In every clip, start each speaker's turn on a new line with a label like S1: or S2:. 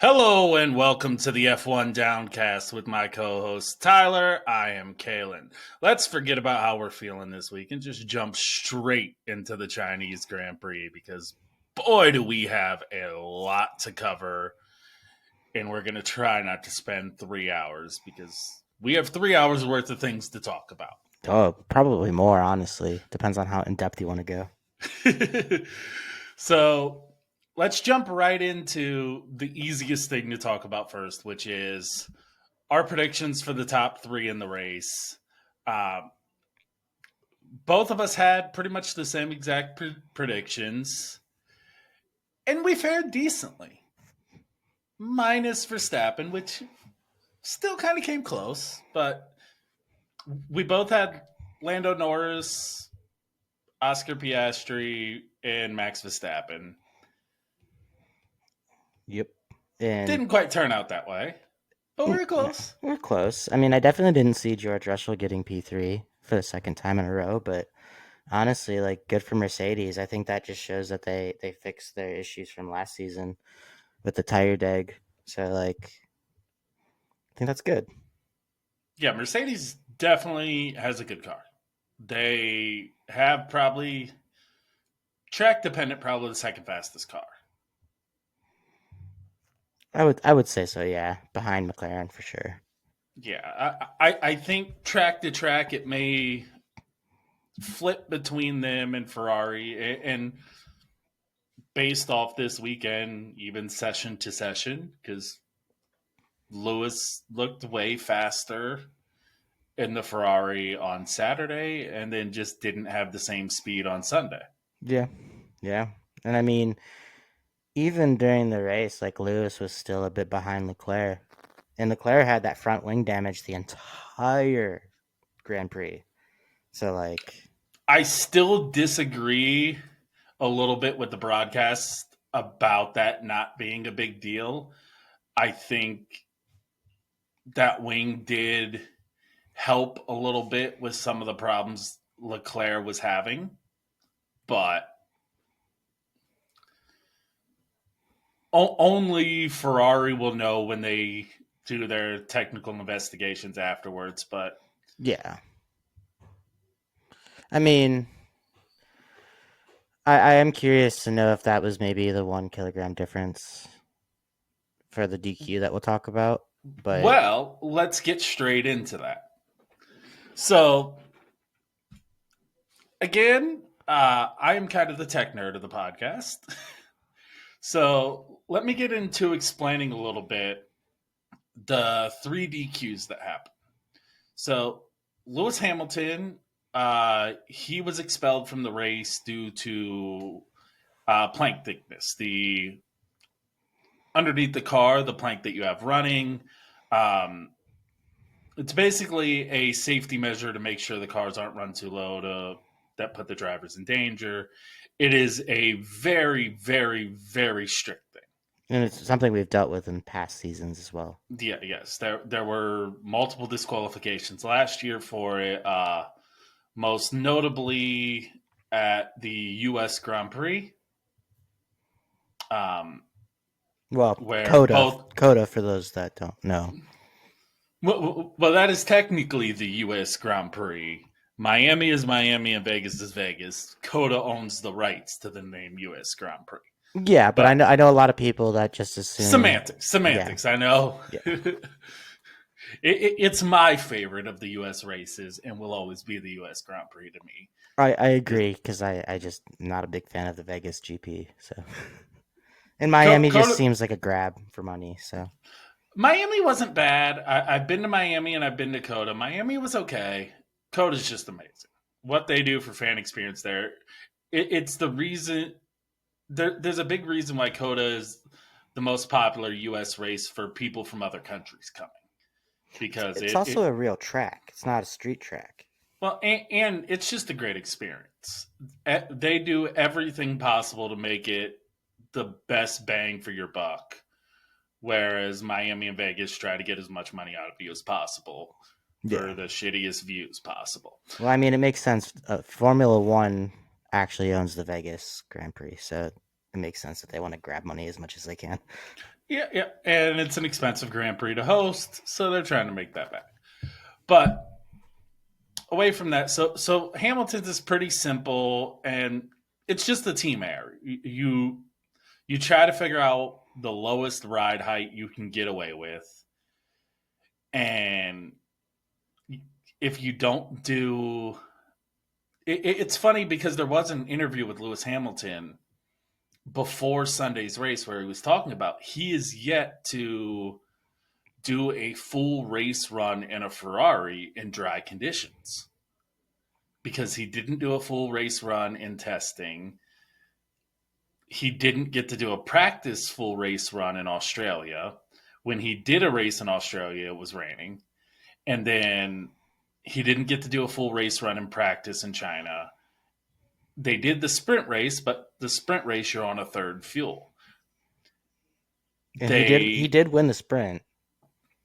S1: Hello and welcome to the F1 Downcast with my co-host Tyler. I am Caolán. Let's forget about how we're feeling this week and just jump straight into the Chinese Grand Prix because boy do we have a lot to cover, and we're going to try not to spend 3 hours because we have 3 hours worth of things to talk about.
S2: Oh, probably more, honestly. Depends on how in depth you want to go.
S1: So let's jump right into the easiest thing to talk about first, which is our predictions for the top three in the race. Um, both of us had pretty much the same exact predictions, and we fared decently, minus Verstappen, which still kind of came close. But we both had Lando Norris, Oscar Piastri, and Max Verstappen.
S2: Yep. And
S1: Didn't quite turn out that way, but we were
S2: no,
S1: close.
S2: we're close. I mean, I definitely didn't see George Russell getting P3 for the second time in a row, but honestly, like, good for Mercedes. I think that just shows that they fixed their issues from last season with the tire deg. So, like, I think that's good.
S1: Yeah, Mercedes definitely has a good car. They have probably track dependent, probably the second fastest car.
S2: I would say so, yeah. Behind McLaren for sure.
S1: Yeah, I think track to track it may flip between them and Ferrari, and based off this weekend, even session to session, because Lewis looked way faster in the Ferrari on Saturday, and then just didn't have the same speed on Sunday.
S2: Yeah. Yeah. And I mean, even during the race, like Lewis was still a bit behind Leclerc. And Leclerc had that front wing damage the entire Grand Prix. So like,
S1: I still disagree a little bit with the broadcast about that not being a big deal. I think that wing did help a little bit with some of the problems Leclerc was having, but only Ferrari will know when they do their technical investigations afterwards. But
S2: yeah. I mean, I am curious to know if that was maybe the 1 kilogram difference for the DQ that we'll talk about. But
S1: well, let's get straight into that. So again, I am kind of the tech nerd of the podcast. So let me get into explaining a little bit the three DQs that happened. So Lewis Hamilton, he was expelled from the race due to plank thickness. The underneath the car, the plank that you have running. Um, it's basically a safety measure to make sure the cars aren't run too low that put the drivers in danger. It is a very, very, very strict thing.
S2: and it's something we've dealt with in past seasons as well.
S1: Yeah, yes, there were multiple disqualifications last year for it. Most notably at the U.S. Grand Prix, um,
S2: Well,
S1: where
S2: Coda,
S1: both
S2: Coda for those that don't know.
S1: well, that is technically the U.S. Grand Prix. Miami is Miami and Vegas is Vegas. Coda owns the rights to the name U.S. Grand Prix.
S2: Yeah, but I
S1: But
S2: know a lot of people that just assume,
S1: semantics,
S2: yeah,
S1: semantics. I know.
S2: yeah.
S1: It's my favorite of the U.S. races and will always be the U.S. Grand Prix to me.
S2: I
S1: Because
S2: agree because I just not a big fan of the Vegas GP. So, and Miami just
S1: Coda,
S2: seems like a grab for money. So,
S1: Miami wasn't bad. I've been to Miami and I've been to Coda. Miami was okay. Coda's just amazing. What they do for fan experience there, it's the reason. There's a big reason why Coda is the most popular U.S. race for people from other countries coming because
S2: it's
S1: it,
S2: also
S1: it
S2: a real track. It's not a street track.
S1: well, and it's just a great experience. They do everything possible to make it the best bang for your buck, whereas Miami and Vegas try to get as much money out of you as possible
S2: Yeah.
S1: for the shittiest views possible.
S2: Well, I mean, it makes sense. Formula One actually owns the Vegas Grand Prix, so it makes sense that they want to grab money as much as they can.
S1: Yeah, yeah, and it's an expensive Grand Prix to host, so they're trying to make that back. But away from that, so Hamilton's is pretty simple, and it's just a team error. You try to figure out the lowest ride height you can get away with, and if you don't do, it's funny because there was an interview with Lewis Hamilton before Sunday's race where he was talking about he is yet to do a full race run in a Ferrari in dry conditions because he didn't do a full race run in testing. He didn't get to do a practice full race run in Australia. When he did a race in Australia, it was raining. And then he didn't get to do a full race run in practice in China. They did the sprint race, but the sprint race, you're on a third fuel.
S2: And he did win the sprint.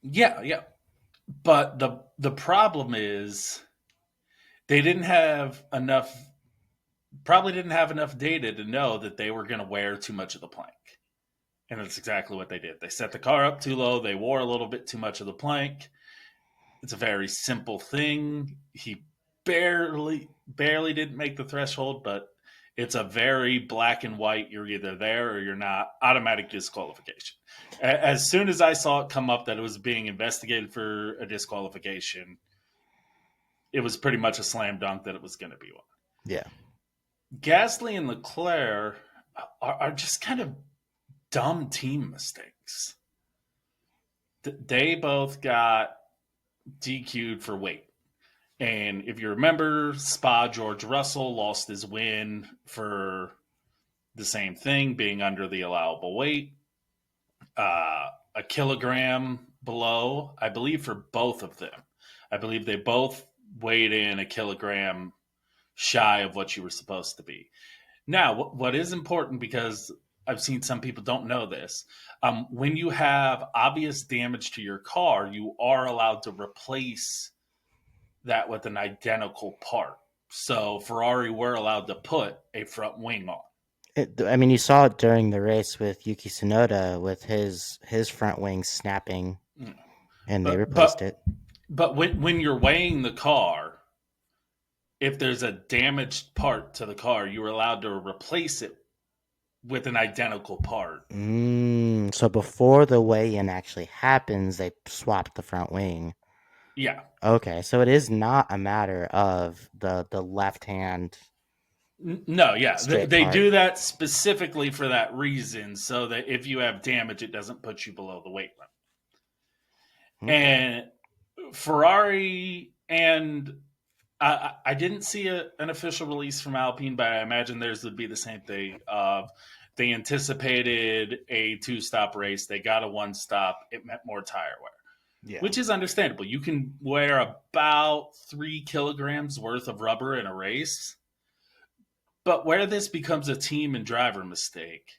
S1: Yeah, yeah. But the problem is they didn't have enough, probably didn't have enough data to know that they were going to wear too much of the plank. And that's exactly what they did. They set the car up too low. They wore a little bit too much of the plank. It's a very simple thing. He barely didn't make the threshold, but it's a very black and white. You're either there or you're not. Automatic disqualification. As soon as I saw it come up that it was being investigated for a disqualification, it was pretty much a slam dunk that it was going to be one.
S2: Yeah.
S1: Gasly and Leclerc are just kind of dumb team mistakes. They both got DQ'd for weight. And if you remember, Spa George Russell lost his win for the same thing, being under the allowable weight. A kilogram below, I believe, for both of them. I believe they both weighed in a kilogram shy of what you were supposed to be. Now, what is important, because I've seen some people don't know this, when you have obvious damage to your car, you are allowed to replace that with an identical part. So Ferrari were allowed to put a front wing on.
S2: I mean, you saw it during the race with Yuki Tsunoda with his front wing snapping,
S1: Mm.
S2: and they
S1: But
S2: replaced it.
S1: when you're weighing the car, if there's a damaged part to the car, you were allowed to replace it with an identical part.
S2: So before the weigh-in actually happens, they swapped the front wing.
S1: Yeah.
S2: Okay, so it is not a matter of the left hand
S1: No, yeah.
S2: straight
S1: They
S2: part.
S1: do that specifically for that reason, so that if you have damage, it doesn't put you below the weight limit.
S2: Okay.
S1: And Ferrari and I didn't see an official release from Alpine, but I imagine theirs would be the same thing. They anticipated a two-stop race. They got a one-stop. It meant more tire wear,
S2: Yeah.
S1: which is understandable. You can wear about 3 kilograms worth of rubber in a race. But where this becomes a team and driver mistake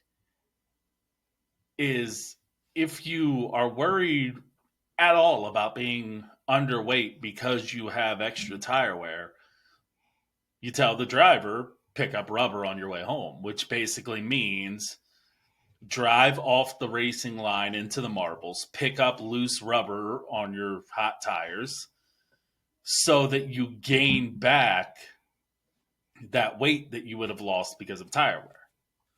S1: is if you are worried at all about being underweight because you have extra tire wear, you tell the driver, pick up rubber on your way home, which basically means drive off the racing line into the marbles, pick up loose rubber on your hot tires so that you gain back that weight that you would have lost because of tire wear.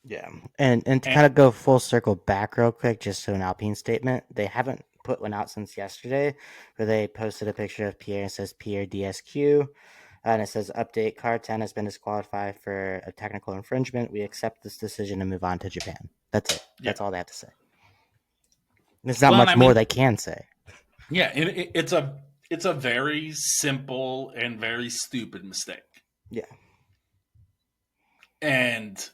S2: Yeah. And to
S1: And
S2: kind of go full circle back real quick, just to an Alpine statement, they haven't put one out since yesterday, where they posted a picture of Pierre and says Pierre DSQ. And it says, update, car 10 has been disqualified for a technical infringement. We accept this decision and move on to Japan. That's it.
S1: yeah,
S2: That's all they have to say. There's not
S1: well, and
S2: much
S1: I
S2: more
S1: mean,
S2: they can say.
S1: yeah, it's a very simple and very stupid mistake,
S2: Yeah.
S1: and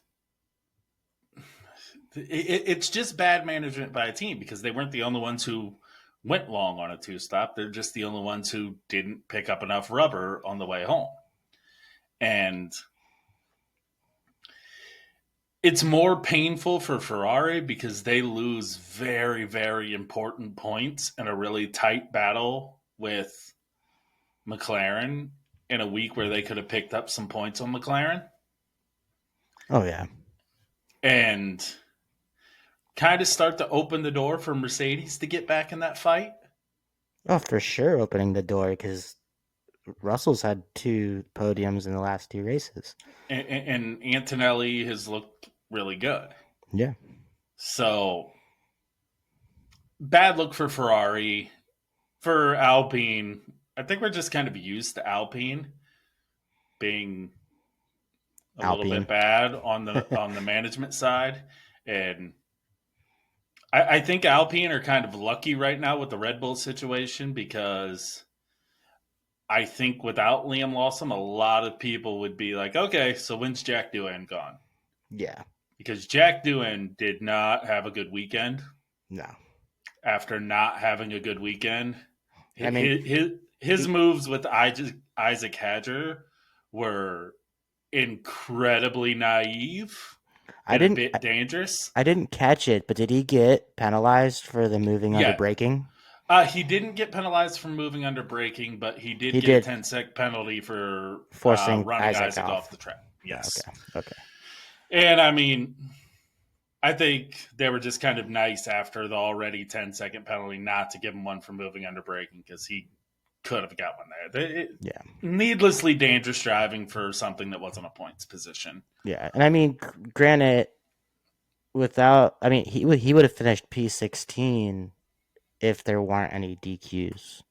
S1: it's just bad management by a team because they weren't the only ones who went long on a two stop. They're just the only ones who didn't pick up enough rubber on the way home, and it's more painful for Ferrari because they lose very, very important points in a really tight battle with McLaren in a week where they could have picked up some points on McLaren.
S2: Oh, yeah.
S1: and kind of start to open the door for Mercedes to get back in that fight.
S2: Oh, for sure, opening the door because Russell's had 2 podiums in the last 2 races.
S1: And Antonelli has looked really good.
S2: Yeah,
S1: So bad look for Ferrari. For Alpine, I think we're just kind of used to Alpine being a little
S2: Alpine.
S1: bit bad on the management side, and I think Alpine are kind of lucky right now with the Red Bull situation because I think without Liam Lawson, a lot of people would be like, okay, so when's Jack Doohan gone?
S2: Yeah,
S1: Because Jack Doohan did not have a good weekend.
S2: no.
S1: After not having a good weekend,
S2: I mean,
S1: his
S2: he.
S1: moves with Isaac Hadger were incredibly naive
S2: I
S1: and a
S2: didn't.
S1: bit dangerous.
S2: I didn't catch it, but did he get penalized for the moving under
S1: Yeah,
S2: braking?
S1: he didn't get penalized for moving under braking, but he did
S2: He
S1: get a
S2: did,
S1: 10-sec penalty for
S2: forcing
S1: running
S2: Isaac
S1: Isaac off
S2: off.
S1: the track.
S2: Oh,
S1: Yes.
S2: okay. Okay.
S1: And I mean, I think they were just kind of nice after the already 10-second penalty not to give him one for moving under braking because he could have got one there.
S2: Yeah.
S1: Needlessly dangerous driving for something that wasn't a points position.
S2: Yeah. And I mean, granted, without, I mean, he would have finished P16 if there weren't any DQs.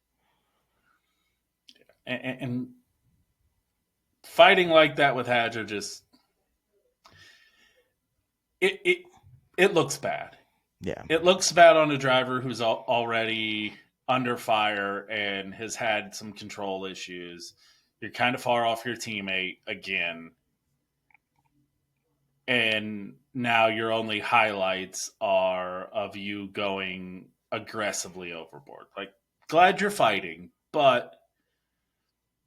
S1: And fighting like that with Hadger just it it it looks bad.
S2: Yeah.
S1: It looks bad on a driver who's already under fire and has had some control issues. You're kind of far off your teammate again. And now your only highlights are of you going aggressively overboard. Like, glad you're fighting, but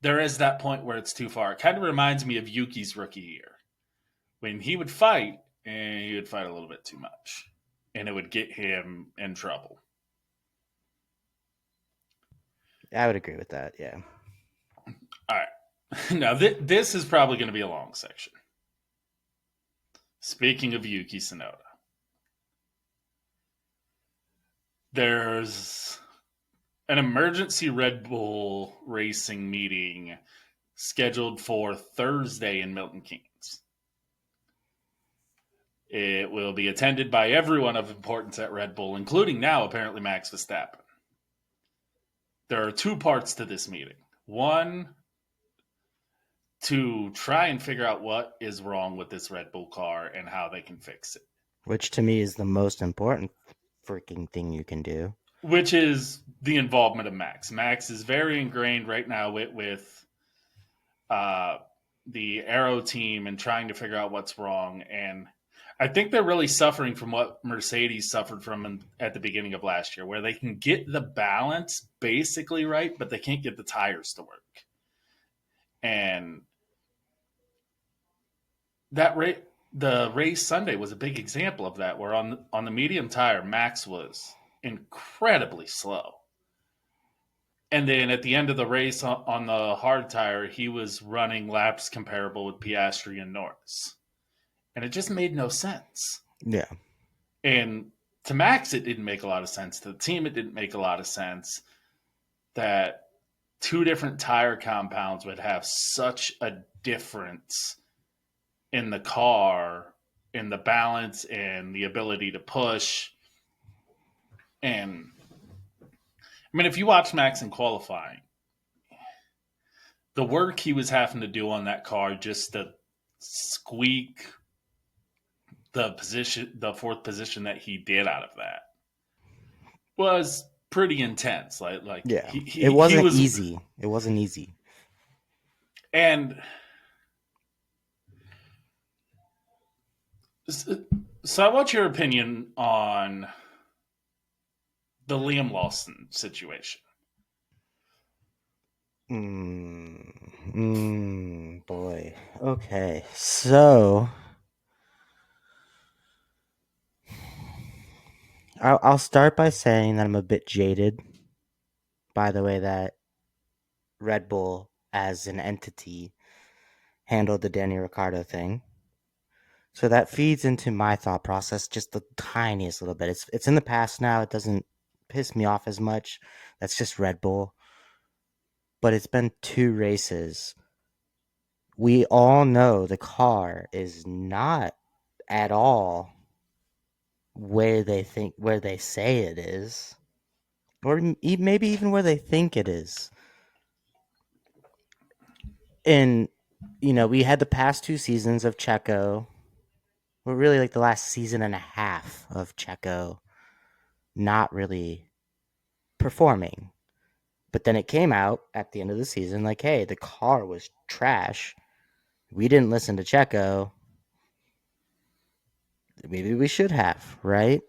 S1: there is that point where it's too far. It kind of reminds me of Yuki's rookie year when he would fight and he would fight a little bit too much, and it would get him in trouble.
S2: I would agree with that. Yeah.
S1: All right. Now, this is probably going to be a long section. Speaking of Yuki Tsunoda, there's an emergency Red Bull racing meeting scheduled for Thursday in Milton Keynes. It will be attended by everyone of importance at Red Bull, including now apparently Max Verstappen. There are two parts to this meeting. One, to try and figure out what is wrong with this Red Bull car and how they can fix it,
S2: Which to me is the most important freaking thing you can do.
S1: which is the involvement of Max. Max is very ingrained right now with uh, the Aero team and trying to figure out what's wrong. And I think they're really suffering from what Mercedes suffered from at the beginning of last year, where they can get the balance basically right, but they can't get the tires to work. And that the race Sunday was a big example of that, where on the medium tire, Max was incredibly slow. And then at the end of the race on the hard tire, he was running laps comparable with Piastri and Norris. And it just made no sense.
S2: Yeah.
S1: And to Max, it didn't make a lot of sense. To the team, it didn't make a lot of sense that two different tire compounds would have such a difference in the car, in the balance, and the ability to push. And I mean, if you watch Max in qualifying, the work he was having to do on that car just to squeak the fourth position that he did out of that was pretty intense. Like
S2: Yeah. It
S1: he
S2: wasn't
S1: was,
S2: easy. It wasn't easy.
S1: and so I want your opinion on the Liam Lawson situation.
S2: Boy. Okay. So I'll start by saying that I'm a bit jaded by the way that Red Bull as an entity handled the Danny Ricciardo thing. So that feeds into my thought process just the tiniest little bit. It's in the past now. It doesn't piss me off as much. That's just Red Bull. But it's been 2 races. We all know the car is not at all where they say it is, or maybe even where they think it is. And we had the past 2 seasons of Checo, well, really like the last season and a half of Checo not really performing. But then it came out at the end of the season like, hey, the car was trash. We didn't listen to Checo. Maybe we should have, right?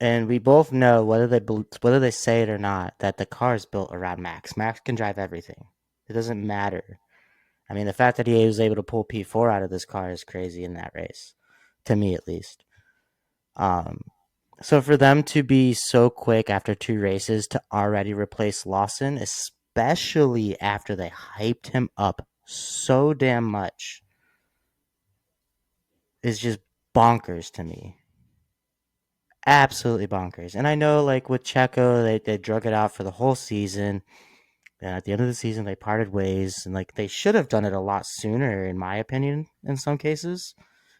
S2: And we both know whether they say it or not that the car is built around Max. Max can drive everything. It doesn't matter. I mean, the fact that he was able to pull P4 out of this car is crazy in that race, to me at least. Um, so for them to be so quick after 2 races to already replace Lawson, especially after they hyped him up so damn much, is just bonkers to me. Absolutely bonkers. And I know, like with Checo, they drug it out for the whole season. And at the end of the season, they parted ways. And like they should have done it a lot sooner, in my opinion, in some cases.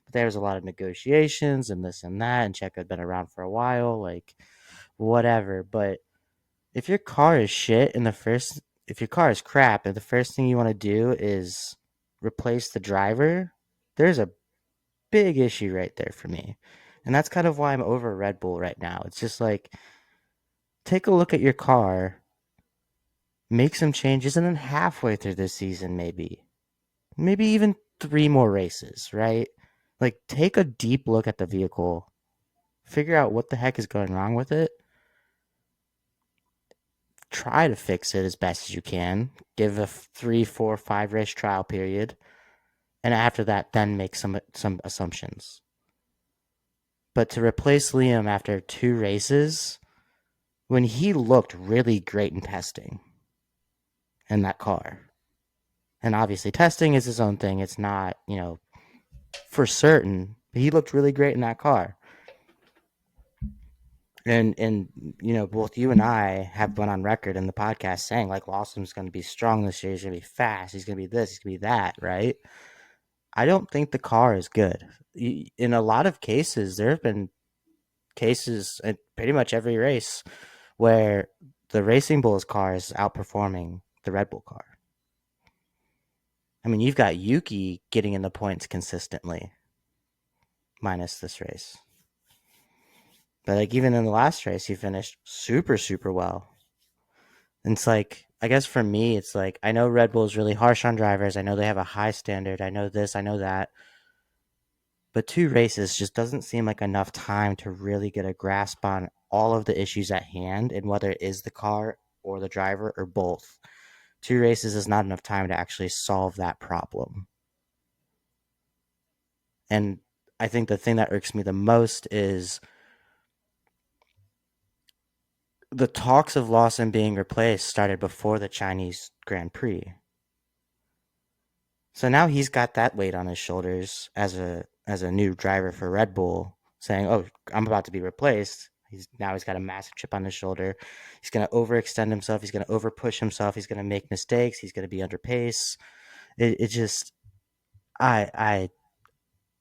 S2: But there was a lot of negotiations and this and that. And Checo had been around for a while. Like, whatever. But if your car is shit if your car is crap and the first thing you want to do is replace the driver, there's a big issue right there for me. And that's kind of why I'm over Red Bull right now. It's just like, take a look at your car, make some changes, and then halfway through this season, maybe even 3 more races, right? Like, take a deep look at the vehicle, figure out what the heck is going wrong with it, try to fix it as best as you can, give a 3, 4, 5 race trial period, and after that, then make some assumptions. But to replace Liam after 2 races, when he looked really great in testing in that car, and obviously testing is his own thing. It's not, for certain. But he looked really great in that car. And both you and I have been on record in the podcast saying like Lawson's going to be strong this year. He's going to be fast. He's going to be this. He's going to be that. Right? I don't think the car is good. In a lot of cases, there have been cases in pretty much every race where the Racing Bulls car is outperforming the Red Bull car. I mean, you've got Yuki getting in the points consistently, minus this race. But like even in the last race, he finished super, super well. And it's like, I guess for me, it's like I know Red Bull is really harsh on drivers. I know they have a high standard. I know this, I know that. But 2 races just doesn't seem like enough time to really get a grasp on all of the issues at hand and whether it is the car or the driver or both. 2 races is not enough time to actually solve that problem. And I think the thing that irks me the most is the talks of Lawson being replaced started before the Chinese Grand Prix. So now he's got that weight on his shoulders as a new driver for Red Bull, saying, "Oh, I'm about to be replaced." He's got a massive chip on his shoulder. He's going to overextend himself. He's going to overpush himself. He's going to make mistakes. He's going to be under pace. It just I I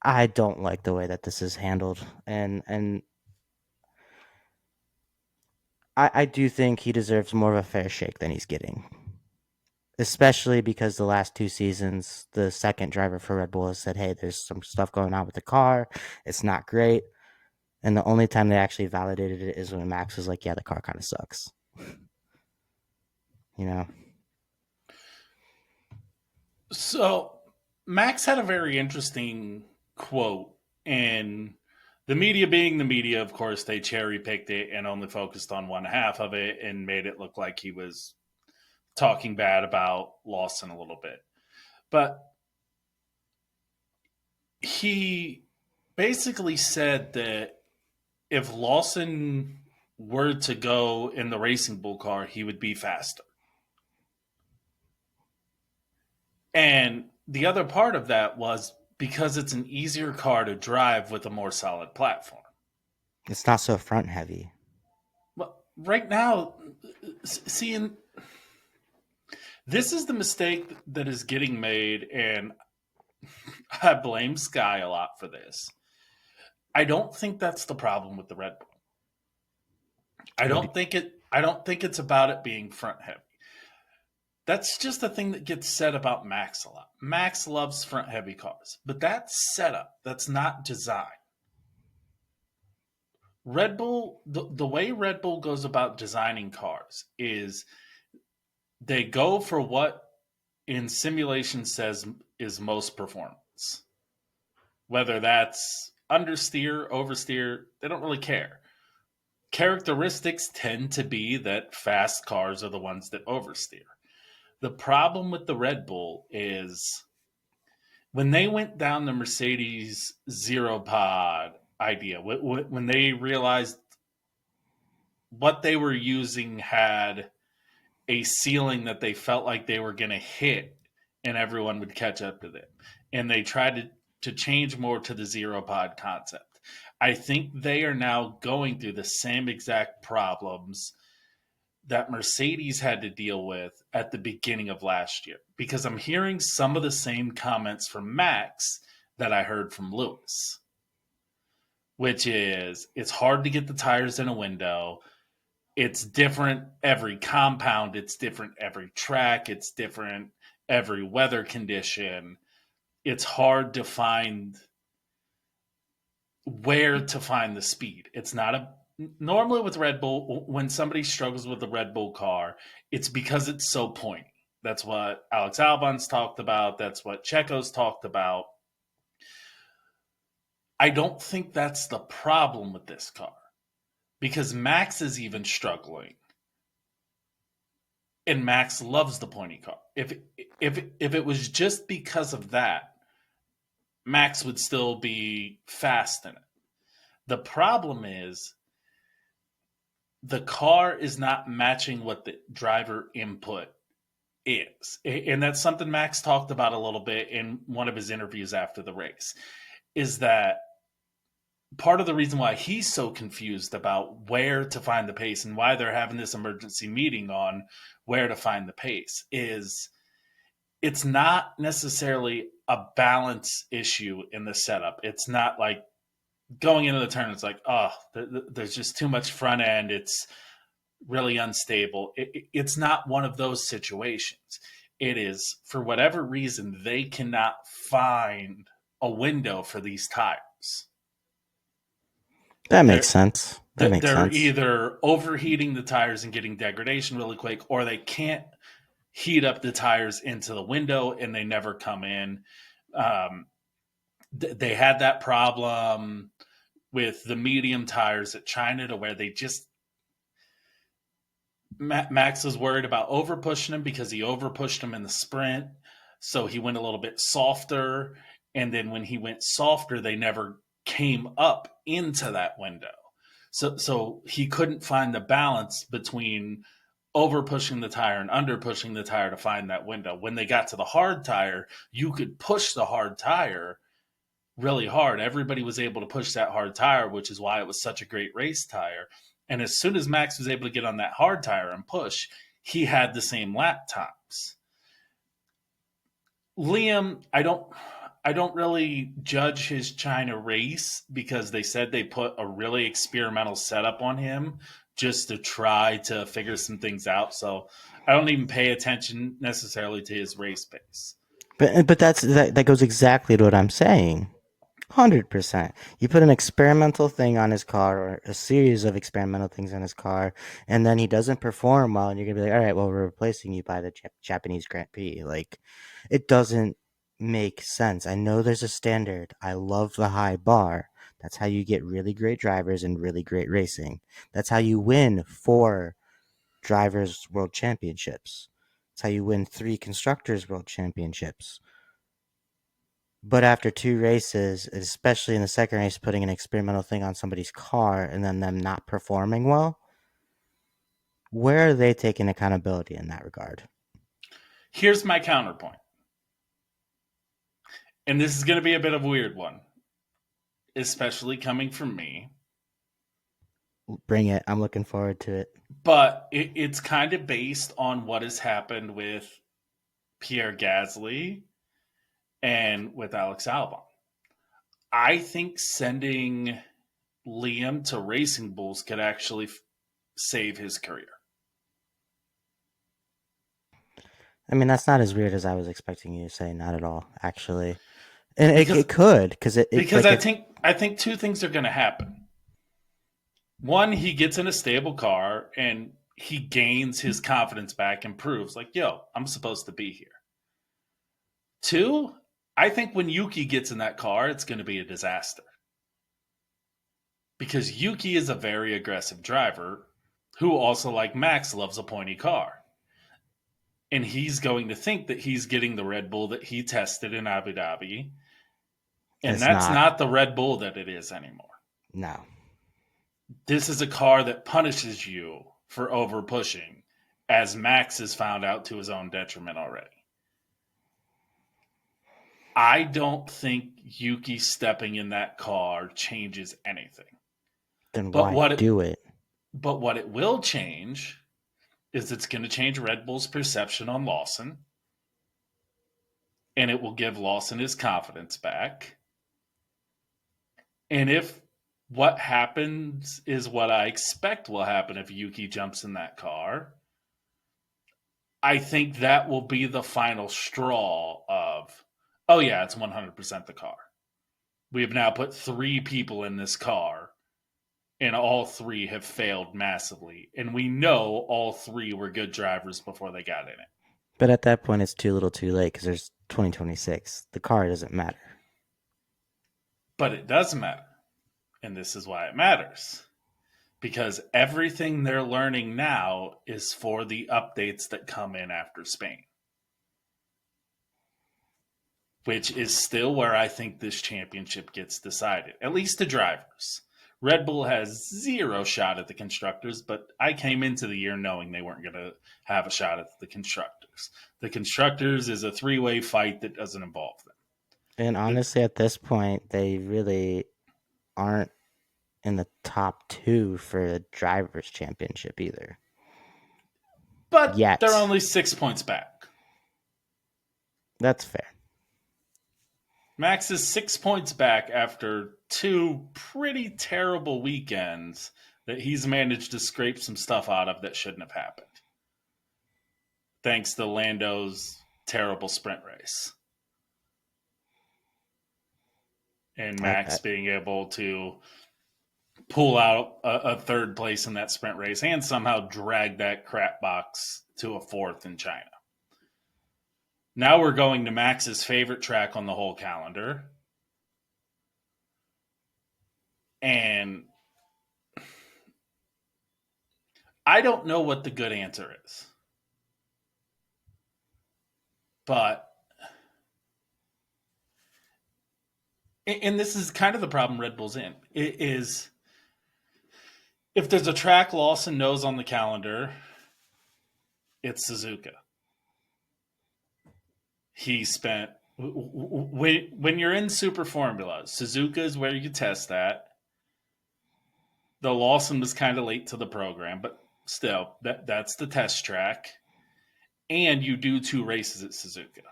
S2: I don't like the way that this is handled, and I do think he deserves more of a fair shake than he's getting. Especially because the last 2 seasons, the second driver for Red Bull has said, hey, there's some stuff going on with the car. It's not great. And the only time they actually validated it is when Max was like, yeah, the car kind of sucks. You know?
S1: So Max had a very interesting quote, and the media being the media, of course, they cherry picked it and only focused on one half of it and made it look like he was talking bad about Lawson a little bit. But he basically said that if Lawson were to go in the Racing Bull car, he would be faster. And the other part of that was Because it's an easier car to drive with a more solid platform.
S2: It's not so front heavy.
S1: Well, right now, seeing this is the mistake that is getting made, and I blame Sky a lot for this. I don't think that's the problem with the Red Bull.
S2: What?
S1: I don't think it's about it being front heavy. That's just a thing that gets said about Max a lot. Max loves front heavy cars, but that's setup. That's not design. Red Bull, the way Red Bull goes about designing cars is they go for what in simulation says is most performance. Whether that's understeer, oversteer, they don't really care. Characteristics tend to be that fast cars are the ones that oversteer. The problem with the Red Bull is when they went down the Mercedes zero pod idea, when they realized what they were using had a ceiling that they felt like they were going to hit and everyone would catch up to them. And they tried to change more to the zero pod concept. I think they are now going through the same exact problems that Mercedes had to deal with at the beginning of last year because I'm hearing some of the same comments from Max that I heard from Lewis, which is it's hard to get the tires in a window. It's different every compound, it's different every track, it's different every weather condition. It's hard to find where to find the speed. It's not a normally with Red Bull when somebody struggles with the Red Bull car, it's because it's so pointy. That's what Alex Albon's talked about. That's what Checo's talked about. I don't think that's the problem with this car because Max is even struggling, and Max loves the pointy car. If it was just because of that, Max would still be fast in it. The problem is the car is not matching what the driver input is. And that's something Max talked about a little bit in one of his interviews after the race, is that part of the reason why he's so confused about where to find the pace and why they're having this emergency meeting on where to find the pace is it's not necessarily a balance issue in the setup. It's not like going into the turn, it's like, oh, there's just too much front end. It's really unstable. It's not one of those situations. It is, for whatever reason, they cannot find a window for these tires.
S2: That makes
S1: They're
S2: sense. That makes
S1: they're
S2: sense.
S1: either overheating the tires and getting degradation really quick, or they can't heat up the tires into the window and they never come in. Um, they had that problem with the medium tires at China to where they just Max was worried about over pushing him because he over pushed him in the sprint. So he went a little bit softer. And then when he went softer, they never came up into that window. So he couldn't find the balance between over pushing the tire and under pushing the tire to find that window. When they got to the hard tire, you could push the hard tire really hard. Everybody was able to push that hard tire, which is why it was such a great race tire. And as soon as Max was able to get on that hard tire and push, he had the same lap times. Liam, I don't really judge his China race because they said they put a really experimental setup on him just to try to figure some things out. So I don't even pay attention necessarily to his race pace.
S2: But that goes exactly to what I'm saying. 100%. You put an experimental thing on his car, or a series of experimental things on his car, and then he doesn't perform well, and you're gonna be like, all right, well, we're replacing you by the Japanese Grand Prix. Like, it doesn't make sense. I know there's a standard. I love the high bar. That's how you get really great drivers and really great racing. That's how you win 4 drivers' world championships. That's how you win 3 constructors' world championships. But after 2 races, especially in the second race, putting an experimental thing on somebody's car and then them not performing well, where are they taking accountability in that regard?
S1: Here's my counterpoint. And this is going to be a bit of a weird one, especially coming from me.
S2: Bring it. I'm looking forward to it.
S1: But it's kind of based on what has happened with Pierre Gasly and with Alex Albon. I think sending Liam to Racing Bulls could actually save his career.
S2: I mean, that's not as weird as I was expecting you to say. Not at all, actually. And
S1: Because
S2: it could, because it
S1: because
S2: like
S1: I
S2: if
S1: think I think two things are going to happen. One, he gets in a stable car and he gains his confidence back and proves like, yo, I'm supposed to be here. Two, I think when Yuki gets in that car, it's going to be a disaster because Yuki is a very aggressive driver who also, like Max, loves a pointy car. And he's going to think that he's getting the Red Bull that he tested in Abu Dhabi. And
S2: it's
S1: that's
S2: not.
S1: not the Red Bull that it is anymore.
S2: No.
S1: This is a car that punishes you for over pushing, as Max has found out to his own detriment already. I don't think Yuki stepping in that car changes anything.
S2: Then
S1: But
S2: why
S1: what it
S2: do it?
S1: but what it will change is it's going to change Red Bull's perception on Lawson, and it will give Lawson his confidence back. And if what happens is what I expect will happen if Yuki jumps in that car, I think that will be the final straw of, oh, yeah, it's 100% the car. We have now put three people in this car, and all three have failed massively. And we know all three were good drivers before they got in it.
S2: But at that point, it's too little, too late because there's 2026. The car doesn't matter.
S1: But it does matter. And this is why it matters. Because everything they're learning now is for the updates that come in after Spain, which is still where I think this championship gets decided, at least the drivers. Red Bull has zero shot at the constructors, but I came into the year knowing they weren't going to have a shot at the constructors. The constructors is a three-way fight that doesn't involve them.
S2: And honestly, at this point, they really aren't in the top two for the drivers' championship either.
S1: But they're
S2: Yet.
S1: only 6 points back.
S2: That's fair.
S1: Max is 6 points back after two pretty terrible weekends that he's managed to scrape some stuff out of that shouldn't have happened. Thanks to Lando's terrible sprint race. And
S2: I
S1: Max being able to pull out a third place in that sprint race and somehow drag that crap box to a fourth in China. Now we're going to Max's favorite track on the whole calendar. And I don't know what the good answer is. But, and this is kind of the problem Red Bull's in, it is if there's a track Lawson knows on the calendar, it's Suzuka. He spent, when you're in Super Formula, Suzuka is where you test that. The Lawson was kind of late to the program, but still, that's the test track. And you do two races at Suzuka.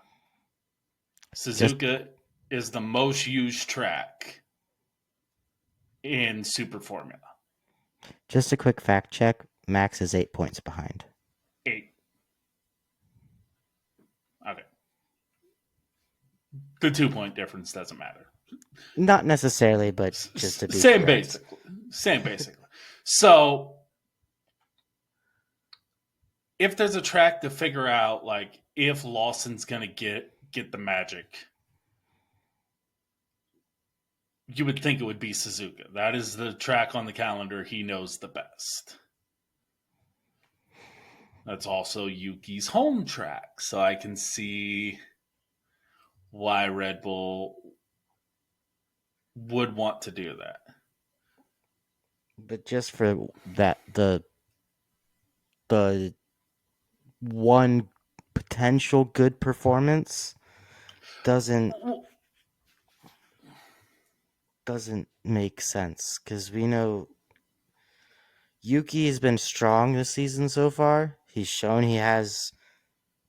S2: just
S1: Suzuka is the most used track in Super Formula.
S2: just a quick fact check. Max is 8 points behind.
S1: 8. Okay. The 2 point difference doesn't matter.
S2: Not necessarily, but just to be
S1: Same
S2: correct.
S1: basically. Same basically. So if there's a track to figure out like if Lawson's gonna get the magic, you would think it would be Suzuka. That is the track on the calendar he knows the best. That's also Yuki's home track, so I can see why Red Bull would want to do that.
S2: But just for that, the one potential good performance doesn't doesn't make sense because we know Yuki has been strong this season so far. He's shown he has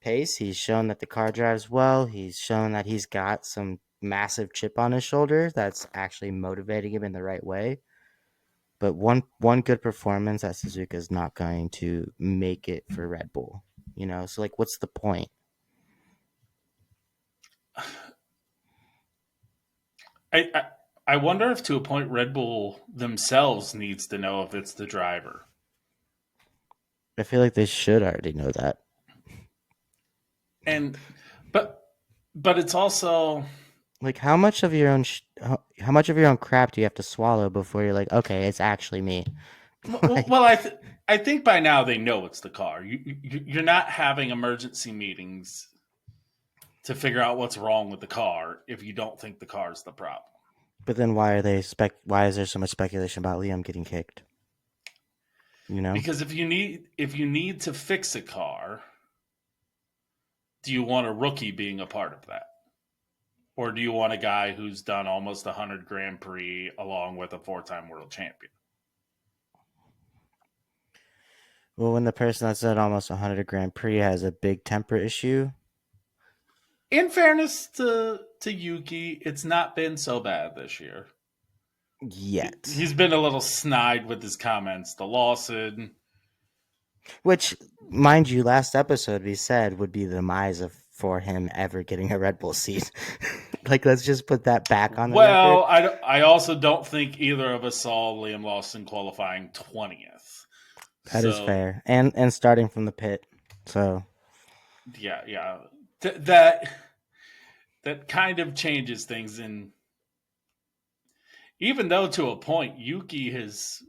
S2: pace. He's shown that the car drives well. He's shown that he's got some massive chip on his shoulder that's actually motivating him in the right way. But one good performance at Suzuka is not going to make it for Red Bull. So like, what's the point?
S1: I I wonder if to a point Red Bull themselves needs to know if it's the driver.
S2: I feel like they should already know that.
S1: And but but it's also
S2: Like, how much of your own how much of your own crap do you have to swallow before you're like, okay, it's actually me? Like,
S1: well, I think by now they know it's the car. You're not having emergency meetings to figure out what's wrong with the car if you don't think the car is the problem.
S2: but then why is there so much speculation about Liam getting kicked? You know?
S1: Because if you need to fix a car, do you want a rookie being a part of that? Or do you want a guy who's done almost 100 Grand Prix along with a four-time world champion?
S2: Well, when the person that's at almost 100 Grand Prix has a big temper issue,
S1: In fairness to Yuki, it's not been so bad this year.
S2: yet.
S1: He's been a little snide with his comments to Lawson.
S2: Which, mind you, last episode we said would be the demise of for him ever getting a Red Bull seat. Like, let's just put that back on the record.
S1: Well, I also don't think either of us saw Liam Lawson qualifying 20th.
S2: That is
S1: So,
S2: fair, and starting from the pit. So
S1: yeah. That kind of changes things. And even though to a point, Yuki has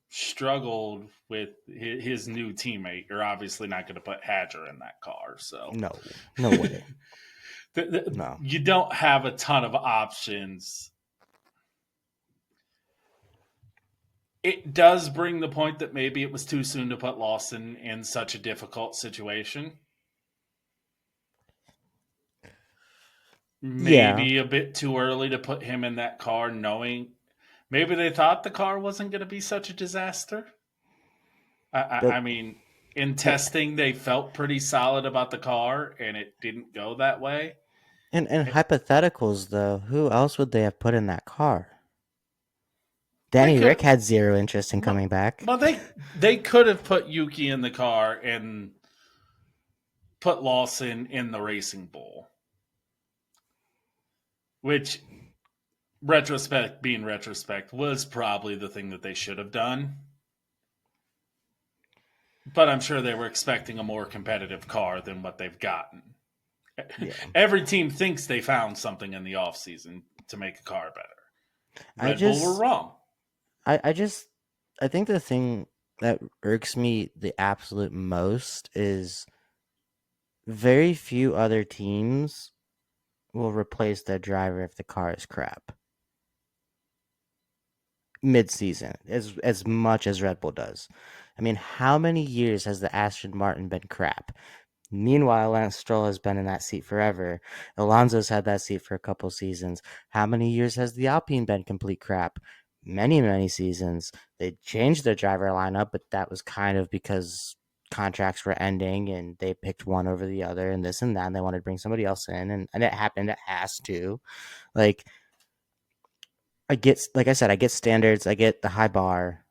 S1: struggled with his new teammate, you're obviously not going to put Hadger in that car. So,
S2: no, no way, no.
S1: you don't have a ton of options. It does bring the point that maybe it was too soon to put Lawson in such a difficult situation.
S2: Yeah,
S1: Maybe a bit too early to put him in that car, knowing maybe they thought the car wasn't going to be such a disaster.
S2: but
S1: I mean, in testing, they felt pretty solid about the car, and it didn't go that way.
S2: in
S1: It,
S2: hypotheticals though, who else would they have put in that car?
S1: they
S2: Danny Rick
S1: could,
S2: had zero interest in
S1: well,
S2: coming back.
S1: well, they could have put Yuki in the car and put Lawson in the Racing Bull, which retrospect being retrospect was probably the thing that they should have done. But I'm sure they were expecting a more competitive car than what they've gotten.
S2: Yeah,
S1: Every team thinks they found something in the offseason to make a car better.
S2: I
S1: Red Bull were
S2: just,
S1: wrong.
S2: I just, I think the thing that irks me the absolute most is very few other teams will replace their driver if the car is crap mid-season as much as Red Bull does. I mean, how many years has the Aston Martin been crap? Meanwhile, Lance Stroll has been in that seat forever. Alonso's had that seat for a couple seasons. How many years has the Alpine been complete crap? Many, many seasons. They changed their driver lineup, but that was kind of because contracts were ending and they picked one over the other and this and that, and they wanted to bring somebody else in, and it happened. It has to. Like, like I said, I get standards, I get the high bar,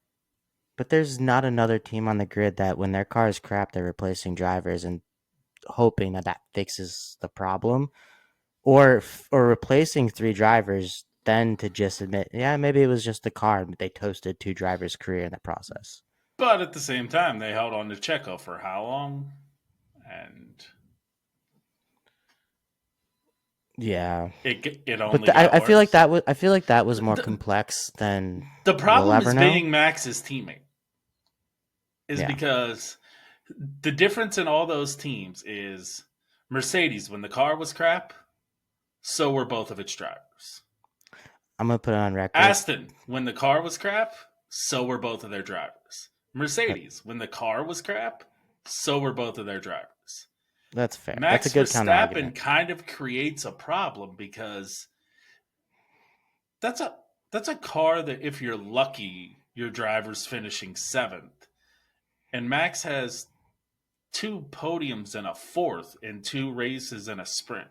S2: but there's not another team on the grid that when their car is crap, they're replacing drivers and hoping that that fixes the problem, or replacing three drivers, then to just admit, yeah, maybe it was just the car, but they toasted two drivers' career in the process.
S1: But at the same time, they held on to Checo for how long? And
S2: Yeah,
S1: it
S2: but
S1: only got
S2: I feel like
S1: worse.
S2: that was more
S1: The,
S2: complex than
S1: the
S2: we'll
S1: problem
S2: ever
S1: is
S2: know.
S1: being Max's teammate, is
S2: Yeah,
S1: because the difference in all those teams is Mercedes, when the car was crap, so were both of its drivers.
S2: I'm gonna put it on record.
S1: Aston, when the car was crap, so were both of their drivers.
S2: That,
S1: Mercedes, when the car was crap, so were both of their drivers.
S2: that's fair. That's a
S1: Max
S2: good counter
S1: Verstappen
S2: argument.
S1: kind of creates a problem because that's a that's a car that if you're lucky, your driver's finishing seventh. And Max has two podiums and a fourth in two races and a sprint.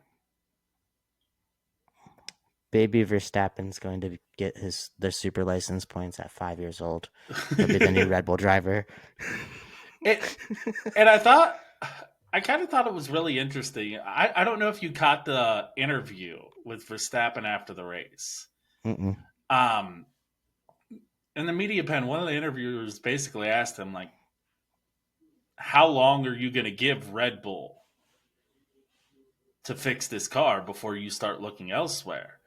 S2: Baby Verstappen's going to get their super license points at 5 years old. He'll be the new Red Bull driver.
S1: it, and I kind of thought it was really interesting. I don't know if you caught the interview with Verstappen after the race.
S2: Mm-mm.
S1: Um, in the media pen, one of the interviewers basically asked him, like, how long are you going to give Red Bull to fix this car before you start looking elsewhere?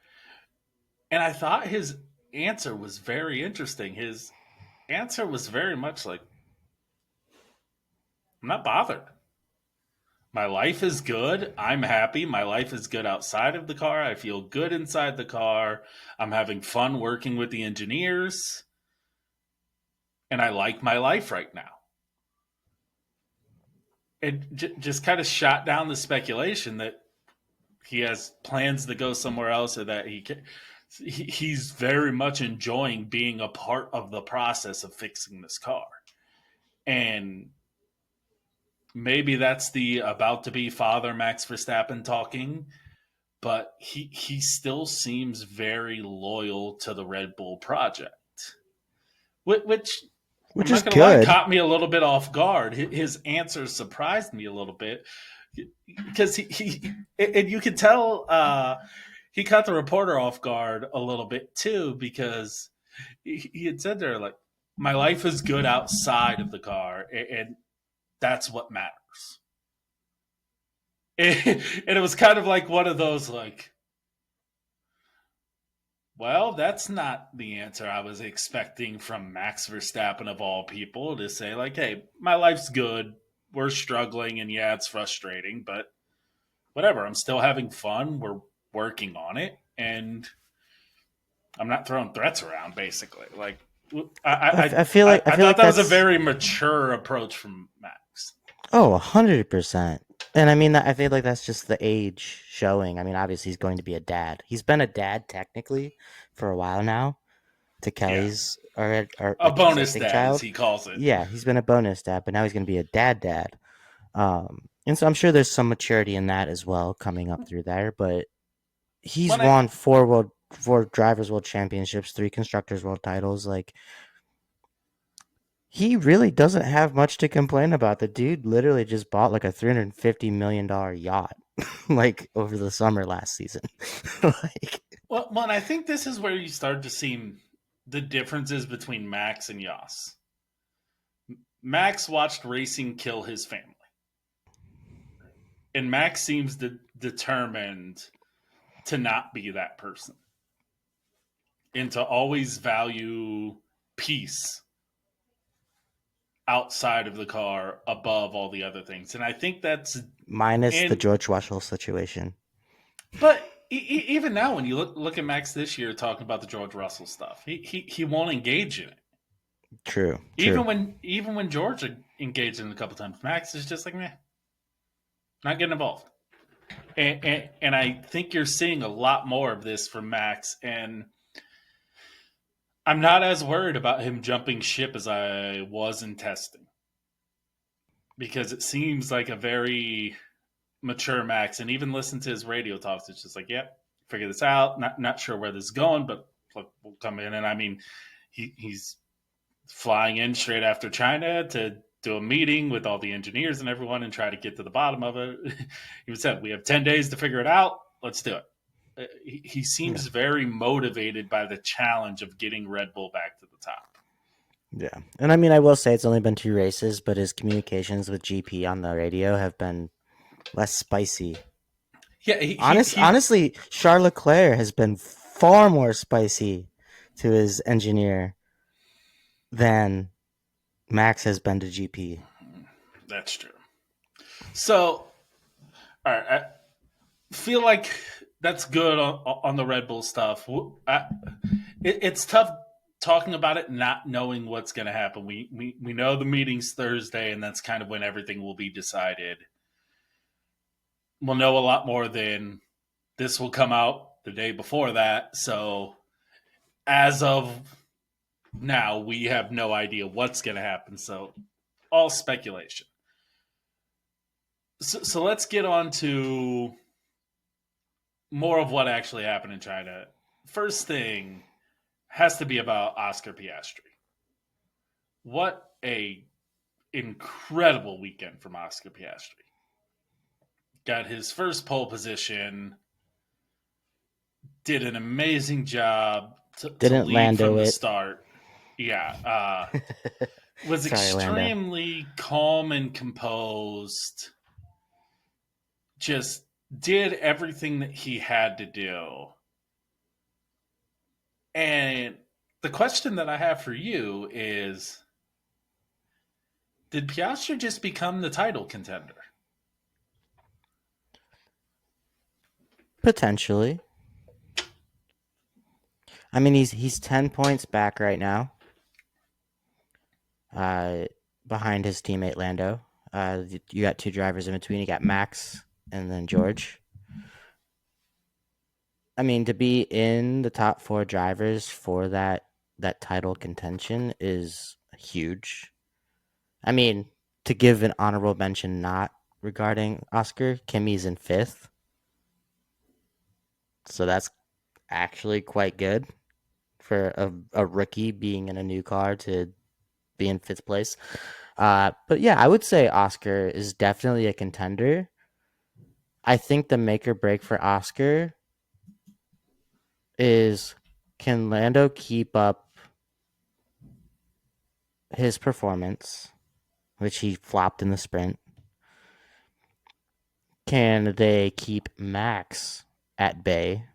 S1: And I thought his answer was very interesting. His answer was very much like, I'm not bothered. My life is good. I'm happy. My life is good outside of the car. I feel good inside the car. I'm having fun working with the engineers. And I like my life right now. It just kind of shot down the speculation that he has plans to go somewhere else, or that he's very much enjoying being a part of the process of fixing this car. And maybe that's the about to be father Max Verstappen talking, but he still seems very loyal to the Red Bull project, which I'm
S2: Which is
S1: not gonna lie,
S2: good.
S1: caught me a little bit off guard. His answer surprised me a little bit because he and you could tell he caught the reporter off guard a little bit too, because he had said there, like, my life is good outside of the car, and that's what matters. And it was kind of like one of those, like, well, that's not the answer I was expecting from Max Verstappen of all people, to say, like, hey, my life's good. We're struggling, and yeah, it's frustrating, but whatever. I'm still having fun. We're working on it, and I'm not throwing threats around, basically. Like,
S2: I feel like
S1: I thought that was a
S2: that's
S1: very mature approach from Max.
S2: 100%. And I mean, I feel like that's just the age showing. I mean, obviously he's going to be a dad. He's been a dad technically for a while now to
S1: Yeah.
S2: Kelly's or
S1: A
S2: like
S1: bonus
S2: existing
S1: dad, as
S2: child.
S1: he calls it.
S2: Yeah, he's been a bonus dad, but now he's going to be a dad. And so I'm sure there's some maturity in that as well coming up through there. But he's
S1: When I
S2: won four drivers world championships, three constructors world titles. Like he really doesn't have much to complain about. The dude literally just bought like a $350 million yacht, like over the summer last season. Like,
S1: when I think this is where you start to see the differences between Max and Yas. Max watched racing kill his family, and Max seems determined to not be that person, and to always value peace outside of the car above all the other things. And I think that's,
S2: minus the
S1: and
S2: George Russell situation.
S1: but even now, when you look at Max this year talking about the George Russell stuff, he won't engage in it.
S2: True, true.
S1: Even when George engaged in it a couple times, Max is just like, meh, not getting involved. And I think you're seeing a lot more of this from Max, and I'm not as worried about him jumping ship as I was in testing, because it seems like a very mature Max. And even listen to his radio talks, it's just like, yep, figure this out. Not sure where this is going, but look, we'll come in. And I mean, he's flying in straight after China to do a meeting with all the engineers and everyone and try to get to the bottom of it. He said, we have 10 days to figure it out. Let's do it. He
S2: Yeah,
S1: seems very motivated by the challenge of getting Red Bull back to the top.
S2: yeah. And I mean, I will say it's only been 2 races, but his communications with GP on the radio have been less spicy.
S1: Yeah, he
S2: Honestly, Charles Leclerc has been far more spicy to his engineer than Max has been to GP.
S1: that's true. So, all right, I feel like that's good on the Red Bull stuff. It's tough talking about it, not knowing what's going to happen. We know the meeting's Thursday, and that's kind of when everything will be decided. We'll know a lot more then. This will come out the day before that, so as of now, we have no idea what's going to happen. So, all speculation. So let's get on to more of what actually happened in China. First thing has to be about Oscar Piastri. What a incredible weekend from Oscar Piastri. Got his first pole position, did an amazing job to
S2: Didn't
S1: lead from
S2: Lando
S1: the
S2: it.
S1: start. Yeah, was
S2: Sorry, Lando.
S1: extremely calm and composed. Just did everything that he had to do. And the question that I have for you is, did Piastri just become the title contender?
S2: Potentially. I mean, he's 10 points back right now, uh, behind his teammate Lando. You got two drivers in between. You got Max and then George. I mean, to be in the top four drivers for that title contention is huge. I mean, to give an honorable mention, not regarding Oscar, Kimmy's in fifth, so that's actually quite good for a rookie being in a new car to be in fifth place. But yeah, I would say Oscar is definitely a contender. I think the make or break for Oscar is, can Lando keep up his performance, which he flopped in the sprint? Can they keep Max at bay?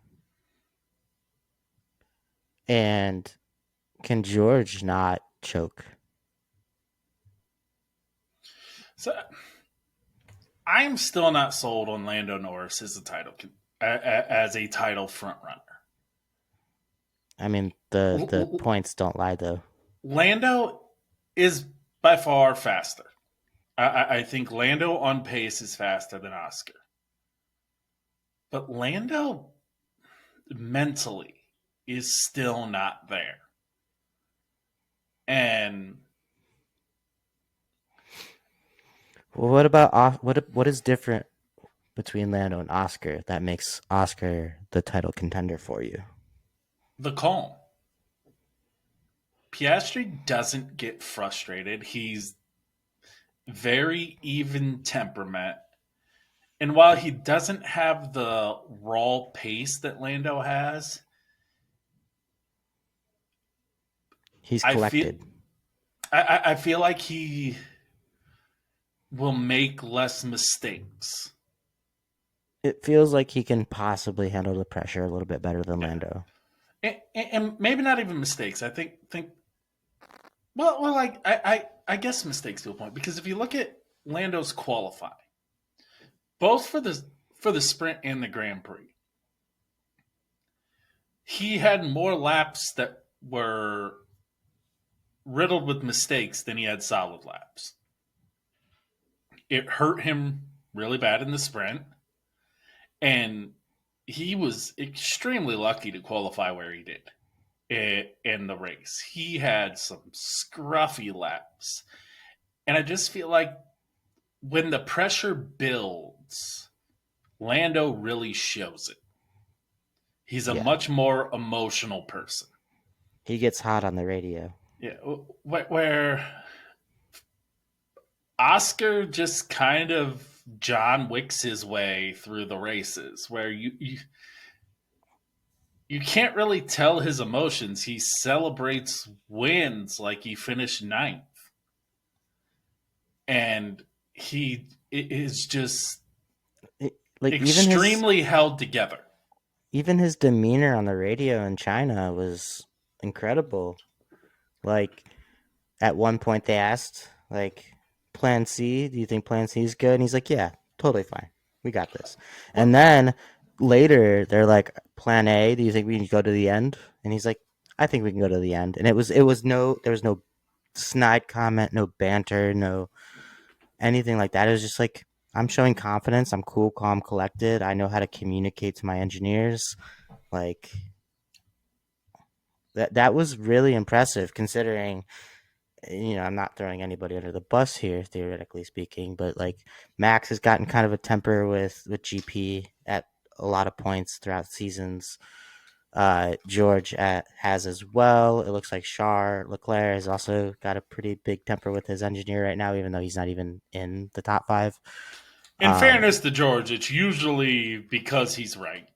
S2: And can George not choke?
S1: So I'm still not sold on Lando Norris as a title front runner.
S2: I mean, the points don't lie though.
S1: Lando is by far faster. I think Lando on pace is faster than Oscar, but Lando mentally is still not there. And
S2: Well, what about what is different between Lando and Oscar that makes Oscar the title contender for you?
S1: the calm. Piastri doesn't get frustrated. He's very even temperament. And while he doesn't have the raw pace that Lando has,
S2: He's
S1: I feel
S2: collected.
S1: I feel like he will make less mistakes.
S2: It feels like he can possibly handle the pressure a little bit better than
S1: Yeah,
S2: Lando.
S1: and maybe not even mistakes. I think well, like I guess mistakes to a point, because if you look at Lando's qualifying, both for the sprint and the Grand Prix, he had more laps that were riddled with mistakes than he had solid laps. It hurt him really bad in the sprint, and he was extremely lucky to qualify where he did in the race. He had some scruffy laps, and I just feel like when the pressure builds, Lando really shows it. He's a
S2: Yeah,
S1: much more emotional person.
S2: he gets hot on the radio.
S1: Yeah, where Oscar just kind of John Wicks his way through the races, where you can't really tell his emotions. He celebrates wins like he finished ninth, and he is just
S2: Like
S1: extremely held together.
S2: even his demeanor on the radio in China was incredible. Like at one point they asked, like, Plan C, do you think Plan C is good? And he's like, yeah, totally fine. We got this. And
S1: Well,
S2: then later they're like, Plan A, do you think we can go to the end? And he's like, I think we can go to the end. And it was no, there was no snide comment, no banter, no anything like that. It was just like, I'm showing confidence. I'm cool, calm, collected. I know how to communicate to my engineers. Like, That was really impressive considering, I'm not throwing anybody under the bus here, theoretically speaking, but like Max has gotten kind of a temper with GP at a lot of points throughout seasons. George has as well. It looks like Charles Leclerc has also got a pretty big temper with his engineer right now, even though he's not even in the top five.
S1: In
S2: Um,
S1: fairness to George, it's usually because he's right.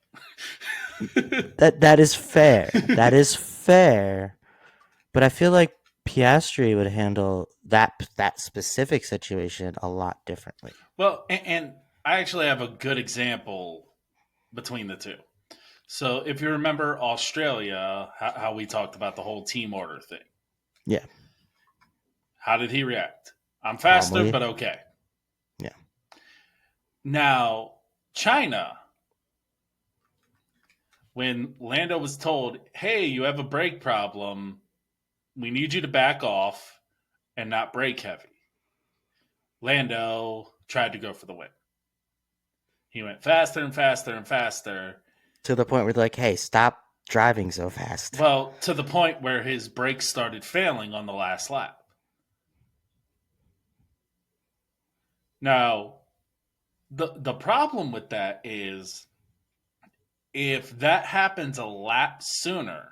S2: that is fair. That is fair. But I feel like Piastri would handle that specific situation a lot differently.
S1: Well, and I actually have a good example between the two. So if you remember Australia, how we talked about the whole team order thing,
S2: Yeah,
S1: how did he react? I'm faster,
S2: calmly.
S1: but okay.
S2: Yeah,
S1: Now, China, when Lando was told, hey, you have a brake problem, we need you to back off and not brake heavy, Lando tried to go for the win. He went faster and faster and faster.
S2: to the point where they're like, "Hey, stop driving so fast."
S1: Well, to the point where his brakes started failing on the last lap. Now, the problem with that is if that happens a lap sooner,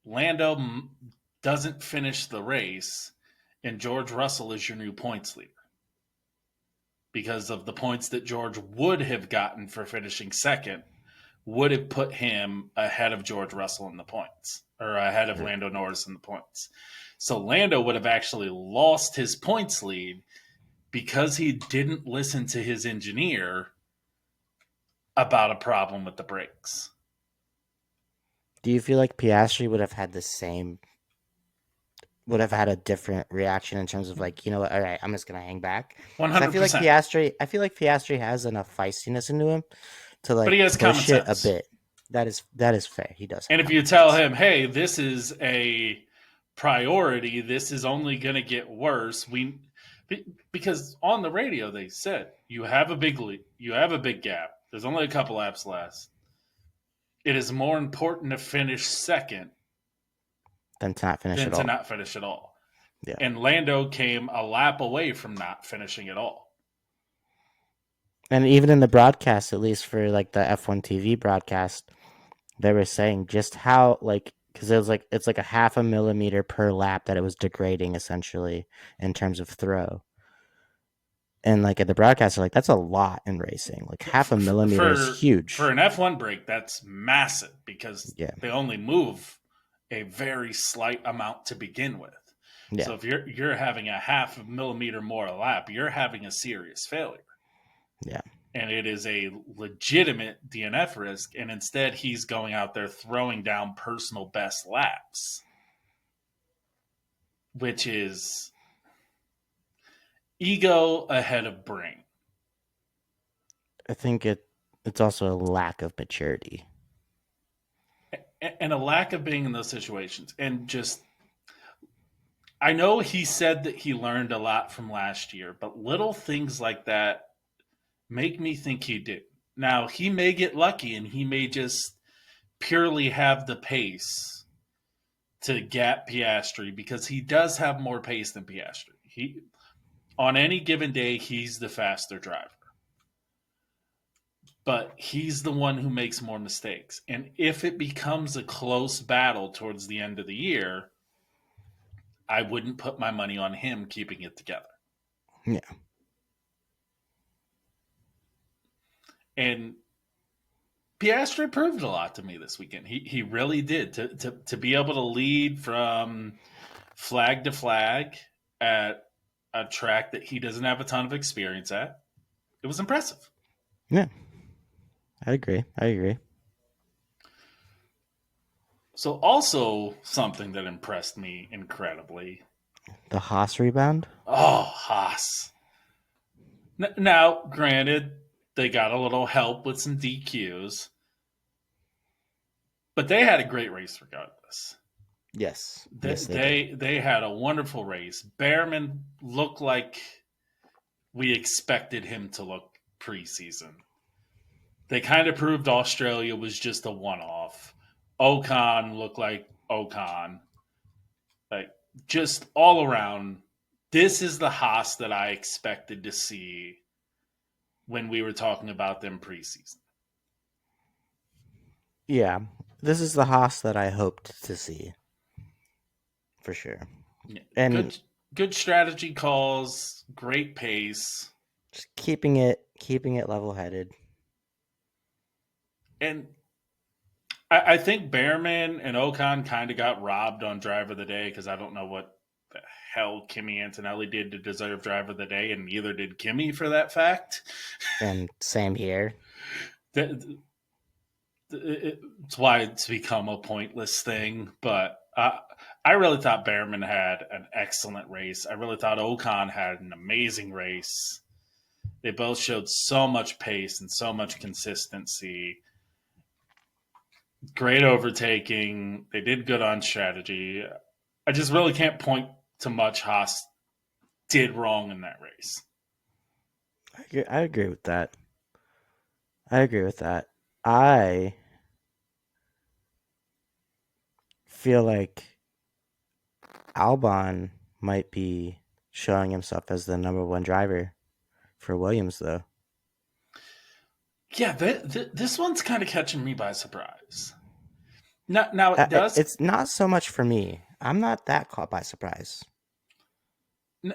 S1: Lando doesn't finish the race, and George Russell is your new points leader because of the points that George would have gotten for finishing second would have put him ahead of George Russell in the points or ahead of
S2: Right.
S1: Lando Norris in the points. So Lando would have actually lost his points lead because he didn't listen to his engineer about a problem with the brakes.
S2: Do you feel like Piastri would have had a different reaction in terms of like, you know what, all right, I'm just gonna hang back? Because
S1: 100%.
S2: I feel like Piastri has enough feistiness into him to
S1: But
S2: like
S1: he has common
S2: push it a
S1: sense.
S2: bit. That is fair. He does have
S1: And if you
S2: common
S1: tell
S2: sense.
S1: him, hey, this is a priority, this is only going to get worse, because on the radio they said you have a big lead, you have a big gap. There's only a couple laps left. It is more important to finish second
S2: Then to not finish
S1: than
S2: at
S1: to
S2: all.
S1: not finish at all.
S2: Yeah.
S1: And Lando came a lap away from not finishing at all.
S2: And even in the broadcast, at least for like the F1 TV broadcast, they were saying just how like because it was like it's like a half a millimeter per lap that it was degrading essentially in terms of throw. And like at the broadcast, they're like that's a lot in racing. Like half a millimeter is
S1: For
S2: huge.
S1: an F1 brake, that's massive because
S2: Yeah,
S1: they only move a very slight amount to begin with.
S2: yeah,
S1: So if you're having a half millimeter more a lap, you're having a serious failure.
S2: yeah.
S1: And it is a legitimate DNF risk. And instead, he's going out there throwing down personal best laps, which is ego ahead of brain.
S2: I think it's also a lack of maturity.
S1: And a lack of being in those situations. And just, I know he said that he learned a lot from last year, but little things like that make me think he did. Now, he may get lucky and he may just purely have the pace to gap Piastri because he does have more pace than Piastri. He on any given day he's the faster driver. But he's the one who makes more mistakes. And if it becomes a close battle towards the end of the year, I wouldn't put my money on him keeping it together.
S2: Yeah,
S1: And Piastri proved a lot to me this weekend. He really did to be able to lead from flag to flag at a track that he doesn't have a ton of experience at. It was impressive.
S2: yeah. I agree. I agree.
S1: So also something that impressed me incredibly.
S2: The Haas rebound.
S1: Oh, Haas. Now, granted, they got a little help with some DQs, but they had a great race regardless.
S2: Yes,
S1: They
S2: yes, they did.
S1: they had a wonderful race. Behrman looked like we expected him to look preseason. They kind of proved Australia was just a one off. Ocon looked like Ocon. Like, just all around, this is the Haas that I expected to see when we were talking about them preseason.
S2: Yeah, this is the Haas that I hoped to see for sure.
S1: Yeah,
S2: And
S1: good strategy calls, great pace,
S2: just keeping it level headed.
S1: and I think Behrman and Ocon kind of got robbed on Driver of the Day because I don't know what the hell Kimi Antonelli did to deserve Driver of the Day, and neither did Kimi for that fact.
S2: And same here.
S1: That- it's why it's become a pointless thing. But I really thought Behrman had an excellent race. I really thought Ocon had an amazing race. They both showed so much pace and so much consistency. Great overtaking. They did good on strategy. I just really can't point to much Haas did wrong in that race.
S2: I agree with that. I agree with that. I feel like Albon might be showing himself as the number one driver for Williams, though.
S1: Yeah, this one's kind of catching me by surprise. Now it does.
S2: It's not so much for me. I'm not that caught by surprise.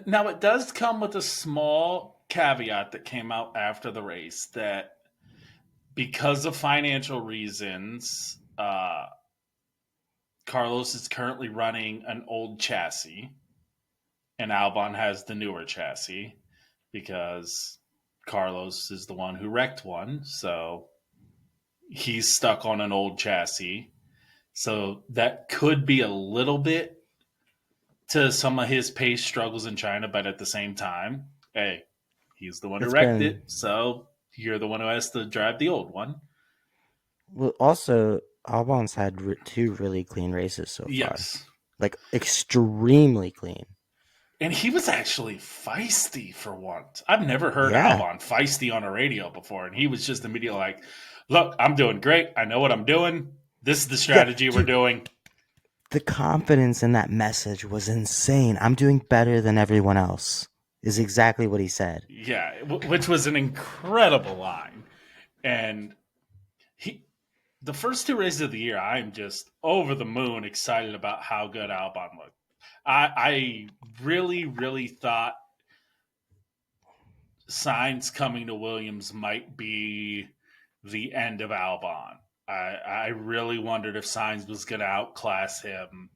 S1: Now it does come with a small caveat that came out after the race that because of financial reasons, Carlos is currently running an old chassis, and Albon has the newer chassis because Carlos is the one who wrecked one, so he's stuck on an old chassis. So that could be a little bit to some of his pace struggles in China, but at the same time, hey, he's the one who
S2: It's
S1: wrecked
S2: been
S1: it, so you're the one who has to drive the old one.
S2: well. Also, Albon's had two really clean races so far,
S1: Yes.
S2: like extremely clean.
S1: And he was actually feisty for once. I've never heard
S2: Yeah,
S1: Albon feisty on a radio before, and he was just immediately like, "Look, I'm doing great. I know what I'm doing. This is the
S2: yeah,
S1: strategy we're
S2: dude.
S1: doing."
S2: The confidence in that message was insane. I'm doing better than everyone else. Is exactly what he said.
S1: Yeah, which was an incredible line. And he, the first two races of the year, I'm just over the moon excited about how good Albon looked. I really, really thought Sainz coming to Williams might be the end of Albon. I really wondered if Sainz was going to outclass him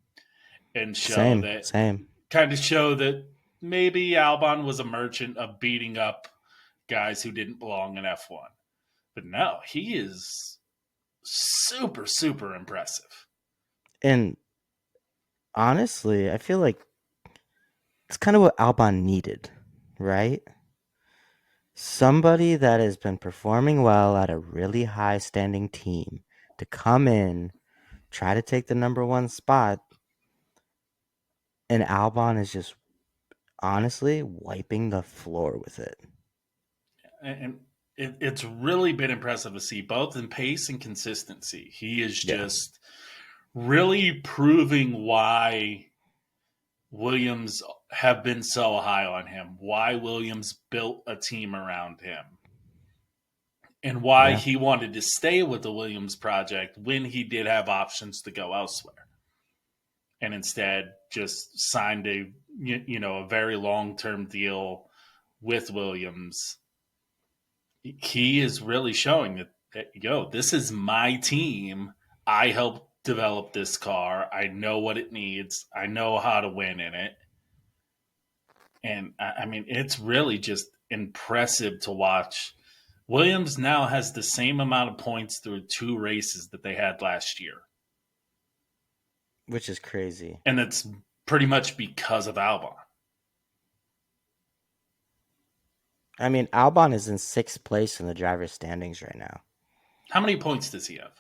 S1: and
S2: Same, same.
S1: show that maybe Albon was a merchant of beating up guys who didn't belong in F1. But no, he is super, super impressive.
S2: And honestly, I feel like it's kind of what Albon needed, right? Somebody that has been performing well at a really high standing team to come in, try to take the number one spot, and Albon is just honestly wiping the floor with it.
S1: And it's really been impressive to see both in pace and consistency. He is
S2: Yeah.
S1: just really proving why Williams have been so high on him, why Williams built a team around him, and why
S2: Yeah.
S1: he wanted to stay with the Williams project when he did have options to go elsewhere, and instead just signed a very long term deal with Williams. He is really showing that this is my team. I helped develop this car. I know what it needs. I know how to win in it. And I mean, it's really just impressive to watch. Williams now has the same amount of points through two races that they had last year.
S2: Which is crazy.
S1: And it's pretty much because of Albon.
S2: I mean, Albon is in sixth place in the driver's standings right now.
S1: How many points does he have?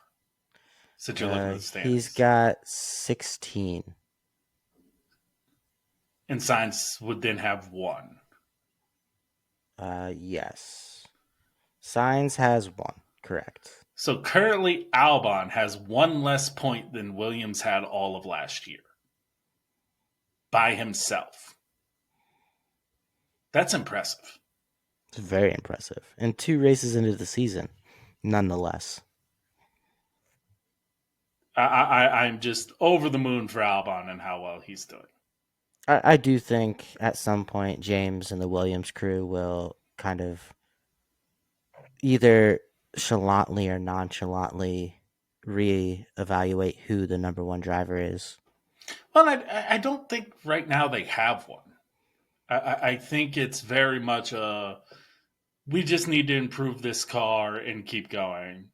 S1: Since you're looking at the
S2: He's
S1: standings.
S2: got 16.
S1: And Sainz would then have one.
S2: Yes. Sainz has one, correct.
S1: So currently, Albon has one less point than Williams had all of last year by himself. That's impressive.
S2: It's very impressive. And 2 races into the season, nonetheless.
S1: I'm just over the moon for Albon and how well he's doing.
S2: I do think at some point James and the Williams crew will kind of either chalantly or nonchalantly reevaluate who the number one driver is.
S1: Well, I don't think right now they have one. I think it's very much a we just need to improve this car and keep going.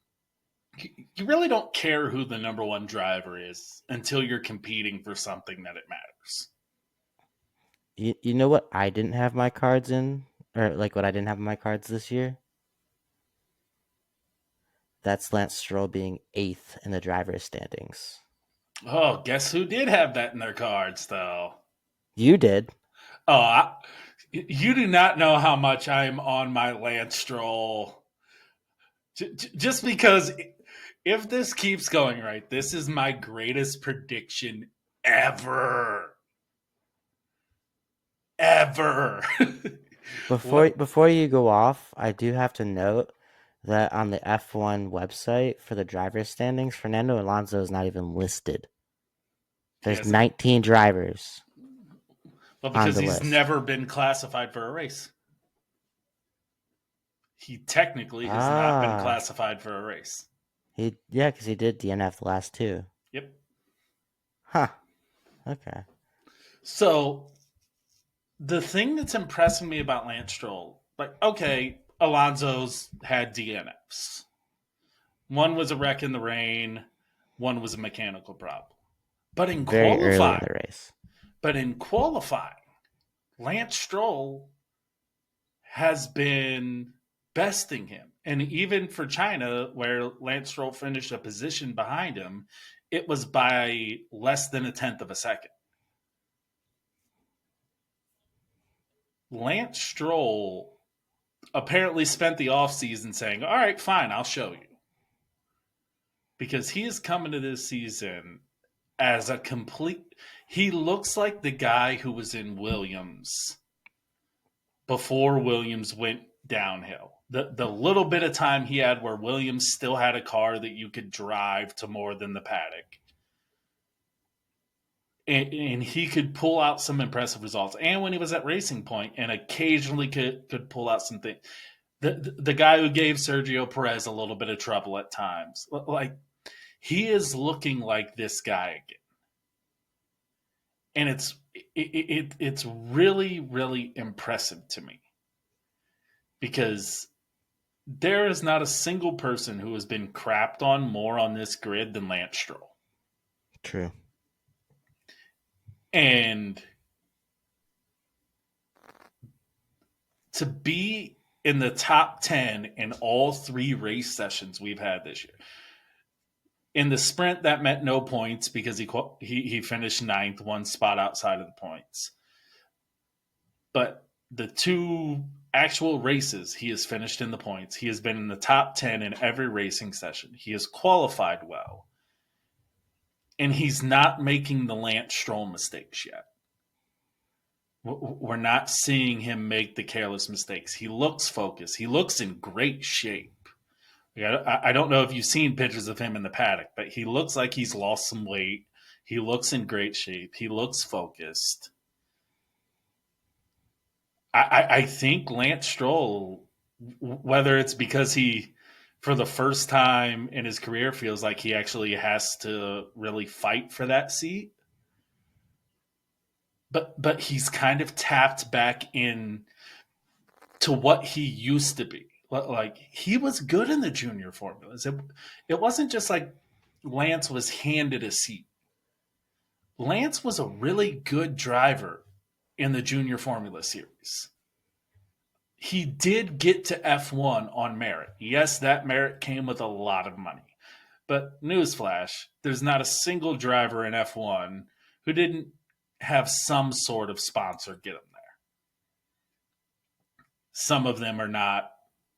S1: You really don't care who the number one driver is until you're competing for something that it matters.
S2: You know what I didn't have my cards in? Or like what I didn't have in my cards this year? That's Lance Stroll being 8th in the driver's standings.
S1: Oh, guess who did have that in their cards, though?
S2: You did.
S1: Oh, you do not know how much I'm on my Lance Stroll. Just because if this keeps going right, this is my greatest prediction ever. Ever.
S2: Before you go off, I do have to note that on the F1 website for the driver's standings, Fernando Alonso is not even listed. There's
S1: Yes,
S2: 19 drivers
S1: well,
S2: on
S1: because
S2: the
S1: he's
S2: list.
S1: never been classified for a race. He technically has not been
S2: Ah,
S1: classified for a race.
S2: because he did DNF the last two.
S1: Yep.
S2: Huh. Okay.
S1: So the thing that's impressing me about Lance Stroll, like, okay, Alonso's had DNFs. One was a wreck in the rain, one was a mechanical problem. But in
S2: Very early in
S1: qualifying,
S2: the race.
S1: but in qualifying, Lance Stroll has been besting him. And even for China, where Lance Stroll finished a position behind him, it was by less than a tenth of a second. Lance Stroll apparently spent the offseason saying, all right, fine, I'll show you. Because he is coming to this season as a complete. He looks like the guy who was in Williams before Williams went downhill. The little bit of time he had where Williams still had a car that you could drive to more than the paddock. And he could pull out some impressive results. And when he was at Racing Point and occasionally could pull out some things. The guy who gave Sergio Perez a little bit of trouble at times. Like, he is looking like this guy again. And it's really, really impressive to me. Because there is not a single person who has been crapped on more on this grid than Lance Stroll.
S2: True.
S1: And to be in the top 10 in all 3 race sessions we've had this year. In the sprint, that meant no points because he finished 9th, one spot outside of the points. But the 2 actual races, he has finished in the points. He has been in the top 10 in every racing session. He has qualified well. And he's not making the Lance Stroll mistakes yet. We're not seeing him make the careless mistakes. He looks focused. He looks in great shape. I don't know if you've seen pictures of him in the paddock, but he looks like he's lost some weight. He looks in great shape. He looks focused. I think Lance Stroll, whether it's because he, for the first time in his career, feels like he actually has to really fight for that seat, but he's kind of tapped back in to what he used to be. Like, he was good in the junior formulas. It wasn't just like Lance was handed a seat. Lance was a really good driver in the junior formula series. He did get to F1 on merit. Yes, that merit came with a lot of money. But newsflash, there's not a single driver in F1 who didn't have some sort of sponsor get him there. Some of them are not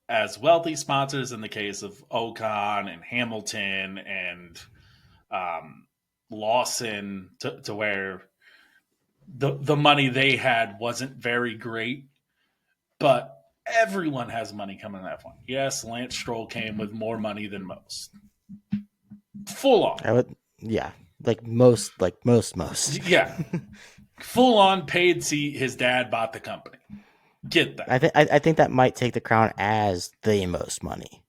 S1: as wealthy sponsors in the case of Ocon and Hamilton and um, Lawson, to where the money they had wasn't very great, but everyone has money coming in F1. Yes, Lance Stroll came with more money than most. Full on.
S2: I would, yeah, most.
S1: Yeah. Full on paid seat. His dad bought the company. Get that.
S2: I think that might take the crown as the most money.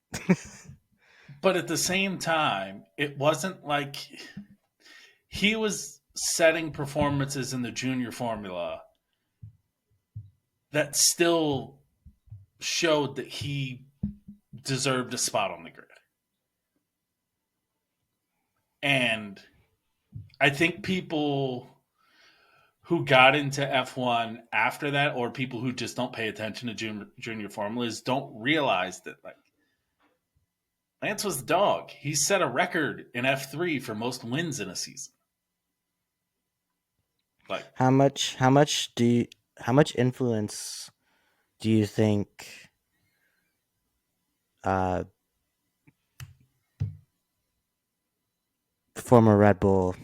S1: But at the same time, it wasn't like he was setting performances in the junior formula that still showed that he deserved a spot on the grid. And I think people who got into F1 after that, or people who just don't pay attention to junior formulas, don't realize that like Lance was the dog. He set a record in F3 for most wins in a season. Like
S2: How much influence do you think uh, former Red Bull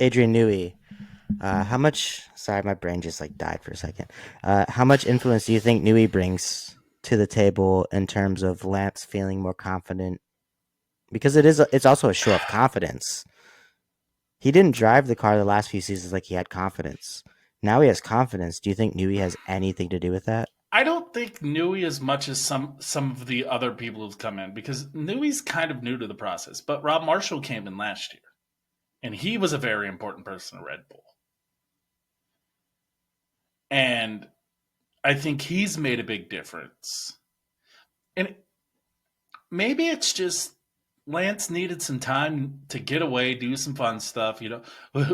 S2: Adrian Newey? How much? Sorry, my brain just like died for a second. How much influence do you think Newey brings to the table in terms of Lance feeling more confident? Because it's also a show of confidence. He didn't drive the car the last few seasons like he had confidence. Now he has confidence. Do you think Newey has anything to do with that?
S1: I don't think Newey as much as some of the other people who've come in, because Newey's kind of new to the process. But Rob Marshall came in last year, and he was a very important person at Red Bull. And I think he's made a big difference. And maybe it's just Lance needed some time to get away, do some fun stuff.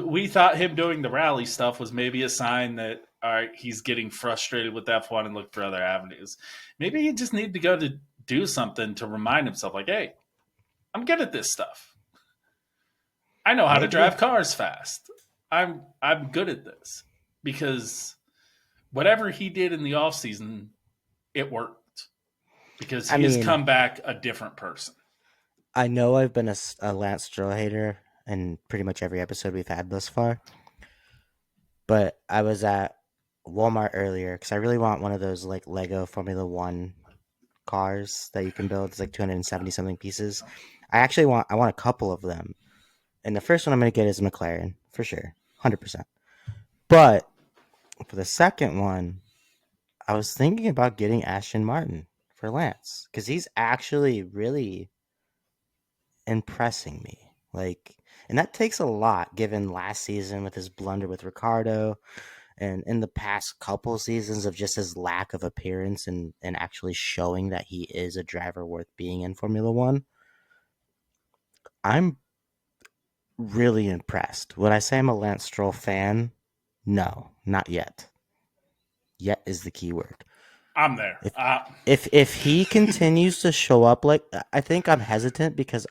S1: We thought him doing the rally stuff was maybe a sign that, all right, he's getting frustrated with F1 and look for other avenues. Maybe he just needed to go to do something to remind himself, like, hey, I'm good at this stuff. I know how to
S2: Maybe.
S1: drive cars fast. I'm good at this, because whatever he did in the off season, it worked, because
S2: I
S1: he has
S2: mean,
S1: come back a different person.
S2: I know I've been a Lance Stroll hater in pretty much every episode we've had thus far, but I was at Walmart earlier because I really want one of those like Lego Formula One cars that you can build. It's like 270 something pieces. I want a couple of them, and the first one I'm gonna get is a McLaren for sure, 100%. But for the second one, I was thinking about getting Aston Martin for Lance because he's actually really impressing me. Like, and that takes a lot given last season with his blunder with Ricardo and in the past couple seasons of just his lack of appearance and actually showing that he is a driver worth being in Formula One. I'm really impressed. Would I say I'm a Lance Stroll fan? No, not yet. Yet is the key word.
S1: I'm there.
S2: If if he continues to show up like I think I'm hesitant because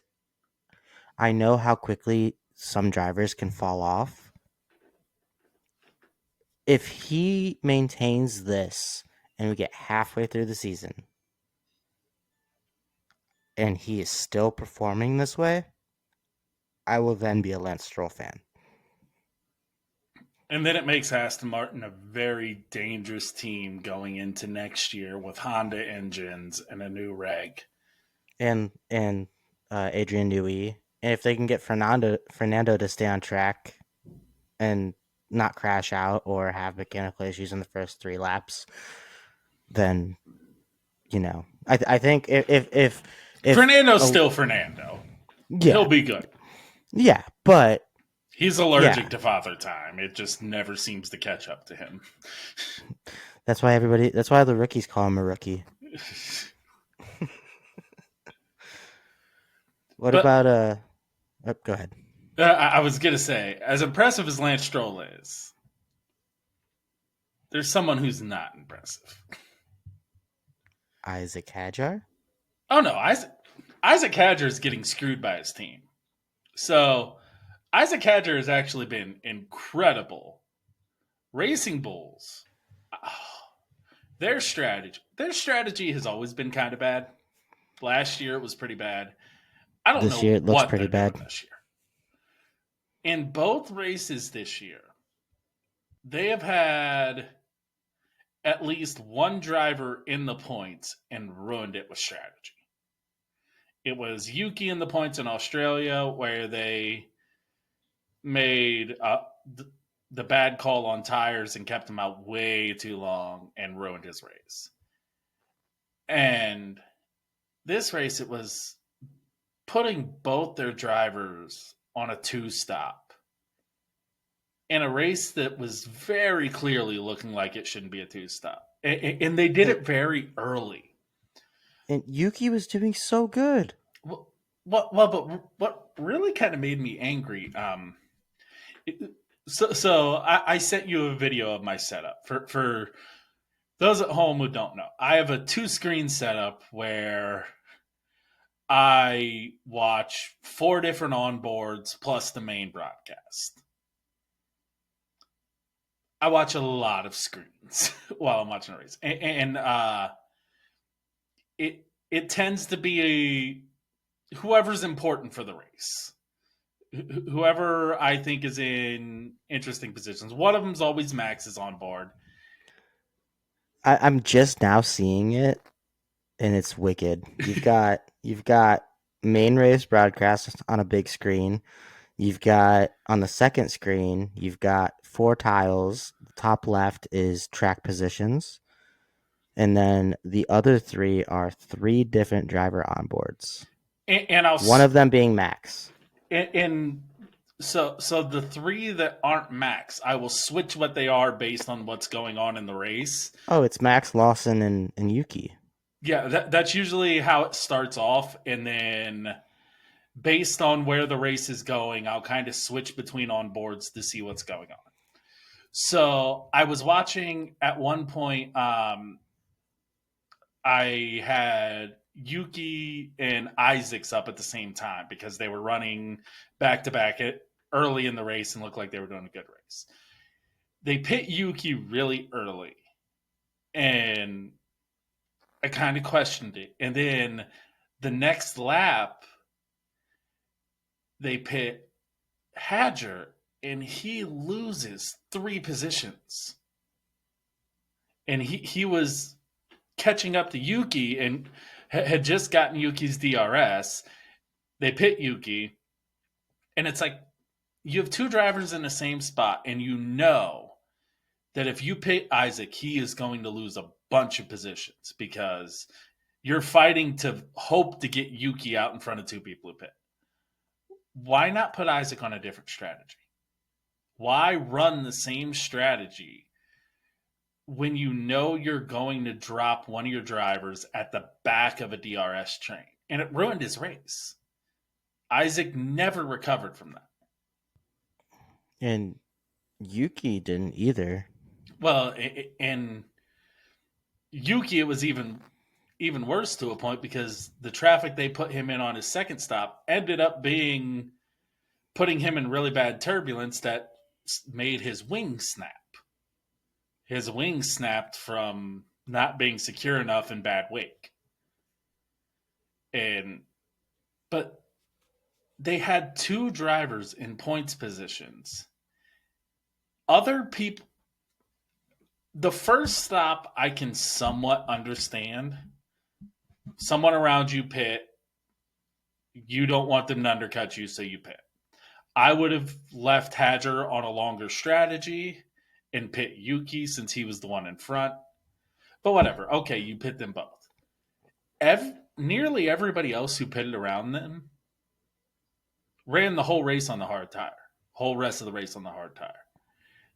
S2: I know how quickly some drivers can fall off. If he maintains this and we get halfway through the season and he is still performing this way, I will then be a Lance Stroll fan.
S1: And then it makes Aston Martin a very dangerous team going into next year with Honda engines and a new reg.
S2: And Adrian Newey, and if they can get Fernando to stay on track and not crash out or have mechanical issues in the first 3 laps, then I think if
S1: Fernando's still Fernando. He'll
S2: yeah,
S1: be good.
S2: yeah, but
S1: He's
S2: yeah,
S1: allergic to father time. It just never seems to catch up to him.
S2: that's why the rookies call him a rookie. What
S1: But
S2: about go ahead.
S1: I was going to say, as impressive as Lance Stroll is, there's someone who's not impressive.
S2: Isaac Hadjar?
S1: Oh, no. Isaac Hadjar is getting screwed by his team. So Isaac Hadjar has actually been incredible. Racing Bulls. Their strategy has always been kind of bad. Last year it was pretty bad. I don't
S2: This
S1: know
S2: year it looks
S1: what
S2: pretty
S1: they're
S2: bad.
S1: doing this year. In both races this year, they have had at least one driver in the points and ruined it with strategy. It was Yuki in the points in Australia where they made the bad call on tires and kept him out way too long and ruined his race. And this race, it was putting both their drivers on a two stop in a race that was very clearly looking like it shouldn't be a two stop. And they did
S2: And,
S1: it very early.
S2: and Yuki was doing so good.
S1: What really kind of made me angry, so I sent you a video of my setup. For those at home who don't know, I have a two screen setup where I watch four different onboards plus the main broadcast. I watch a lot of screens while I'm watching a race, and it tends to be whoever's important for the race, whoever I think is in interesting positions. One of them's always Max's on board.
S2: I'm just now seeing it, and it's wicked. You've got main race broadcast on a big screen. You've got on the second screen, you've got four tiles. The top left is track positions, and then the other three are three different driver onboards.
S1: And I'll
S2: One of them being Max.
S1: and so the three that aren't Max, I will switch what they are based on what's going on in the race.
S2: Oh, it's Max, Lawson, and Yuki.
S1: Yeah, that's usually how it starts off, and then based on where the race is going, I'll kind of switch between on boards to see what's going on. So I was watching at one point. I had Yuki and Isaacs up at the same time because they were running back to back early in the race and looked like they were doing a good race. They pit Yuki really early, and I kind of questioned it. And then the next lap, they pit Hadger, and he loses 3 positions. And he was catching up to Yuki and had just gotten Yuki's DRS. They pit Yuki, and it's like you have two drivers in the same spot, and you know that if you pit Isaac, he is going to lose a bunch of positions because you're fighting to hope to get Yuki out in front of two people who pit. Why not put Isaac on a different strategy? Why run the same strategy when you know you're going to drop one of your drivers at the back of a DRS train? And it ruined his race. Isaac never recovered from that.
S2: And Yuki didn't either.
S1: Well, and Yuki, it was even worse to a point because the traffic they put him in on his second stop ended up being putting him in really bad turbulence that made his wings snap. His wings snapped from not being secure enough in bad wake. And but they had two drivers in points positions. Other people, the first stop I can somewhat understand. Someone around you pit, you don't want them to undercut you, so you pit. I would have left Hadger on a longer strategy and pit Yuki since he was the one in front. But whatever. Okay, you pit them both. Nearly everybody else who pitted around them ran the whole race on the hard tire. Whole rest of the race on the hard tire.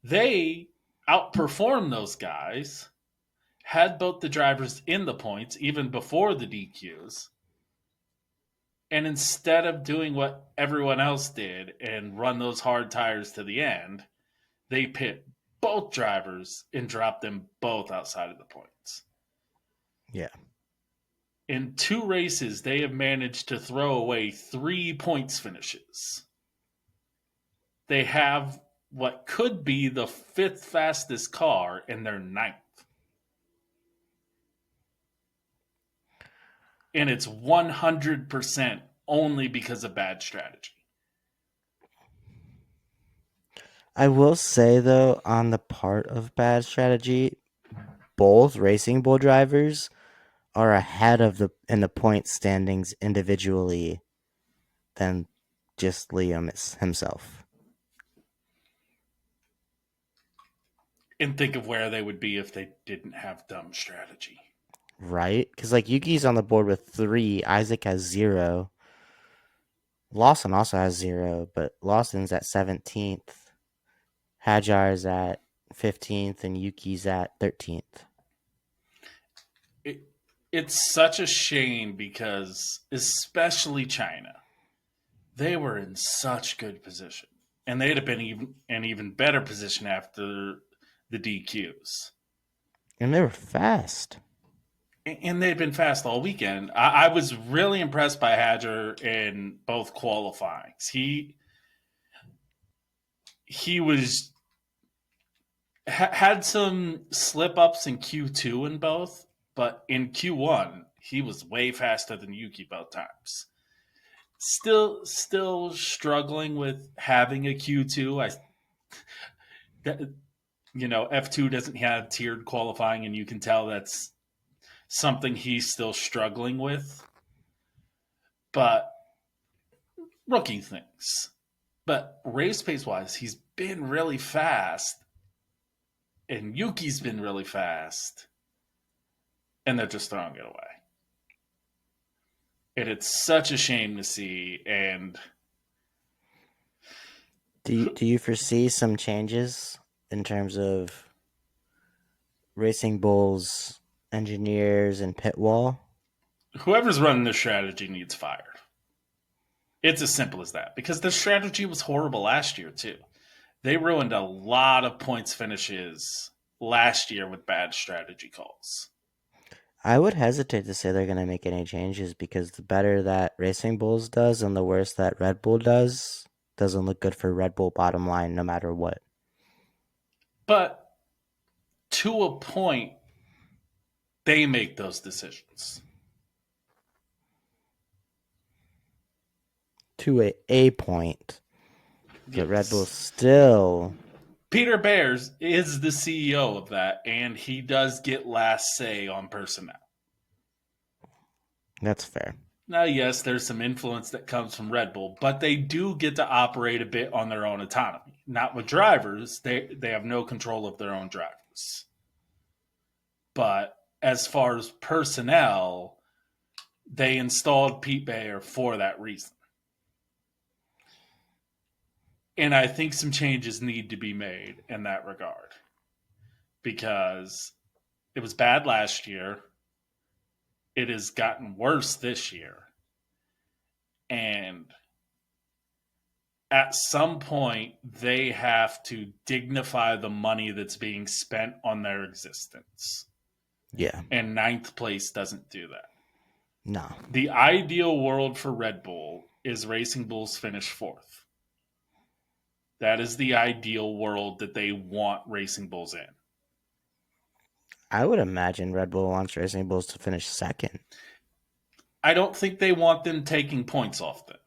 S1: They outperformed those guys, had both the drivers in the points even before the DQs. And instead of doing what everyone else did and run those hard tires to the end, they pit both drivers and drop them both outside of the points.
S2: Yeah.
S1: In 2 races, they have managed to throw away 3 points finishes. They have what could be the 5th fastest car, and they're 9th. and it's 100% only because of bad strategy.
S2: I will say though, on the part of bad strategy, both Racing Bull drivers are ahead of the in the point standings individually than just Liam himself.
S1: And think of where they would be if they didn't have dumb strategy.
S2: Right? Because like Yuki's on the board with 3, Isaac has 0, Lawson also has 0, but Lawson's at 17th, Hajar's at 15th, and Yuki's at 13th.
S1: It, it's such a shame because, especially China, they were in such good position, and they'd have been even an even better position after the DQs.
S2: And they were fast.
S1: And they'd been fast all weekend. I was really impressed by Hadger in both qualifyings. He was had some slip ups in Q2 in both, but in Q1 he was way faster than Yuki both times. Still struggling with having a Q2. That, F2 doesn't have tiered qualifying, and you can tell that's something he's still struggling with. But rookie things. But race pace wise, he's been really fast, and Yuki's been really fast, and they're just throwing it away. And it's such a shame to see. And
S2: Do you foresee some changes in terms of Racing Bulls engineers and pit wall?
S1: whoever's running this strategy needs fired. It's as simple as that because their strategy was horrible last year, too. They ruined a lot of points finishes last year with bad strategy calls.
S2: I would hesitate to say they're going to make any changes because the better that Racing Bulls does and the worse that Red Bull does doesn't look good for Red Bull bottom line no matter what.
S1: But to a point, they make those decisions.
S2: To a point, but Red Bull
S1: Yes.
S2: still.
S1: Peter Bears is the CEO of that, and he does get last say on personnel.
S2: That's fair.
S1: Now, yes, there's some influence that comes from Red Bull, but they do get to operate a bit on their own autonomy. Not with drivers, they have no control of their own drivers. But as far as personnel, they installed Pete Bayer for that reason. And I think some changes need to be made in that regard because it was bad last year. It has gotten worse this year. And at some point, they have to dignify the money that's being spent on their existence.
S2: Yeah.
S1: And ninth place doesn't do that.
S2: No.
S1: The ideal world for Red Bull is Racing Bulls finish fourth. That is the ideal world that they want Racing Bulls in.
S2: I would imagine Red Bull wants Racing Bulls to finish second.
S1: I don't think they want them taking points off them.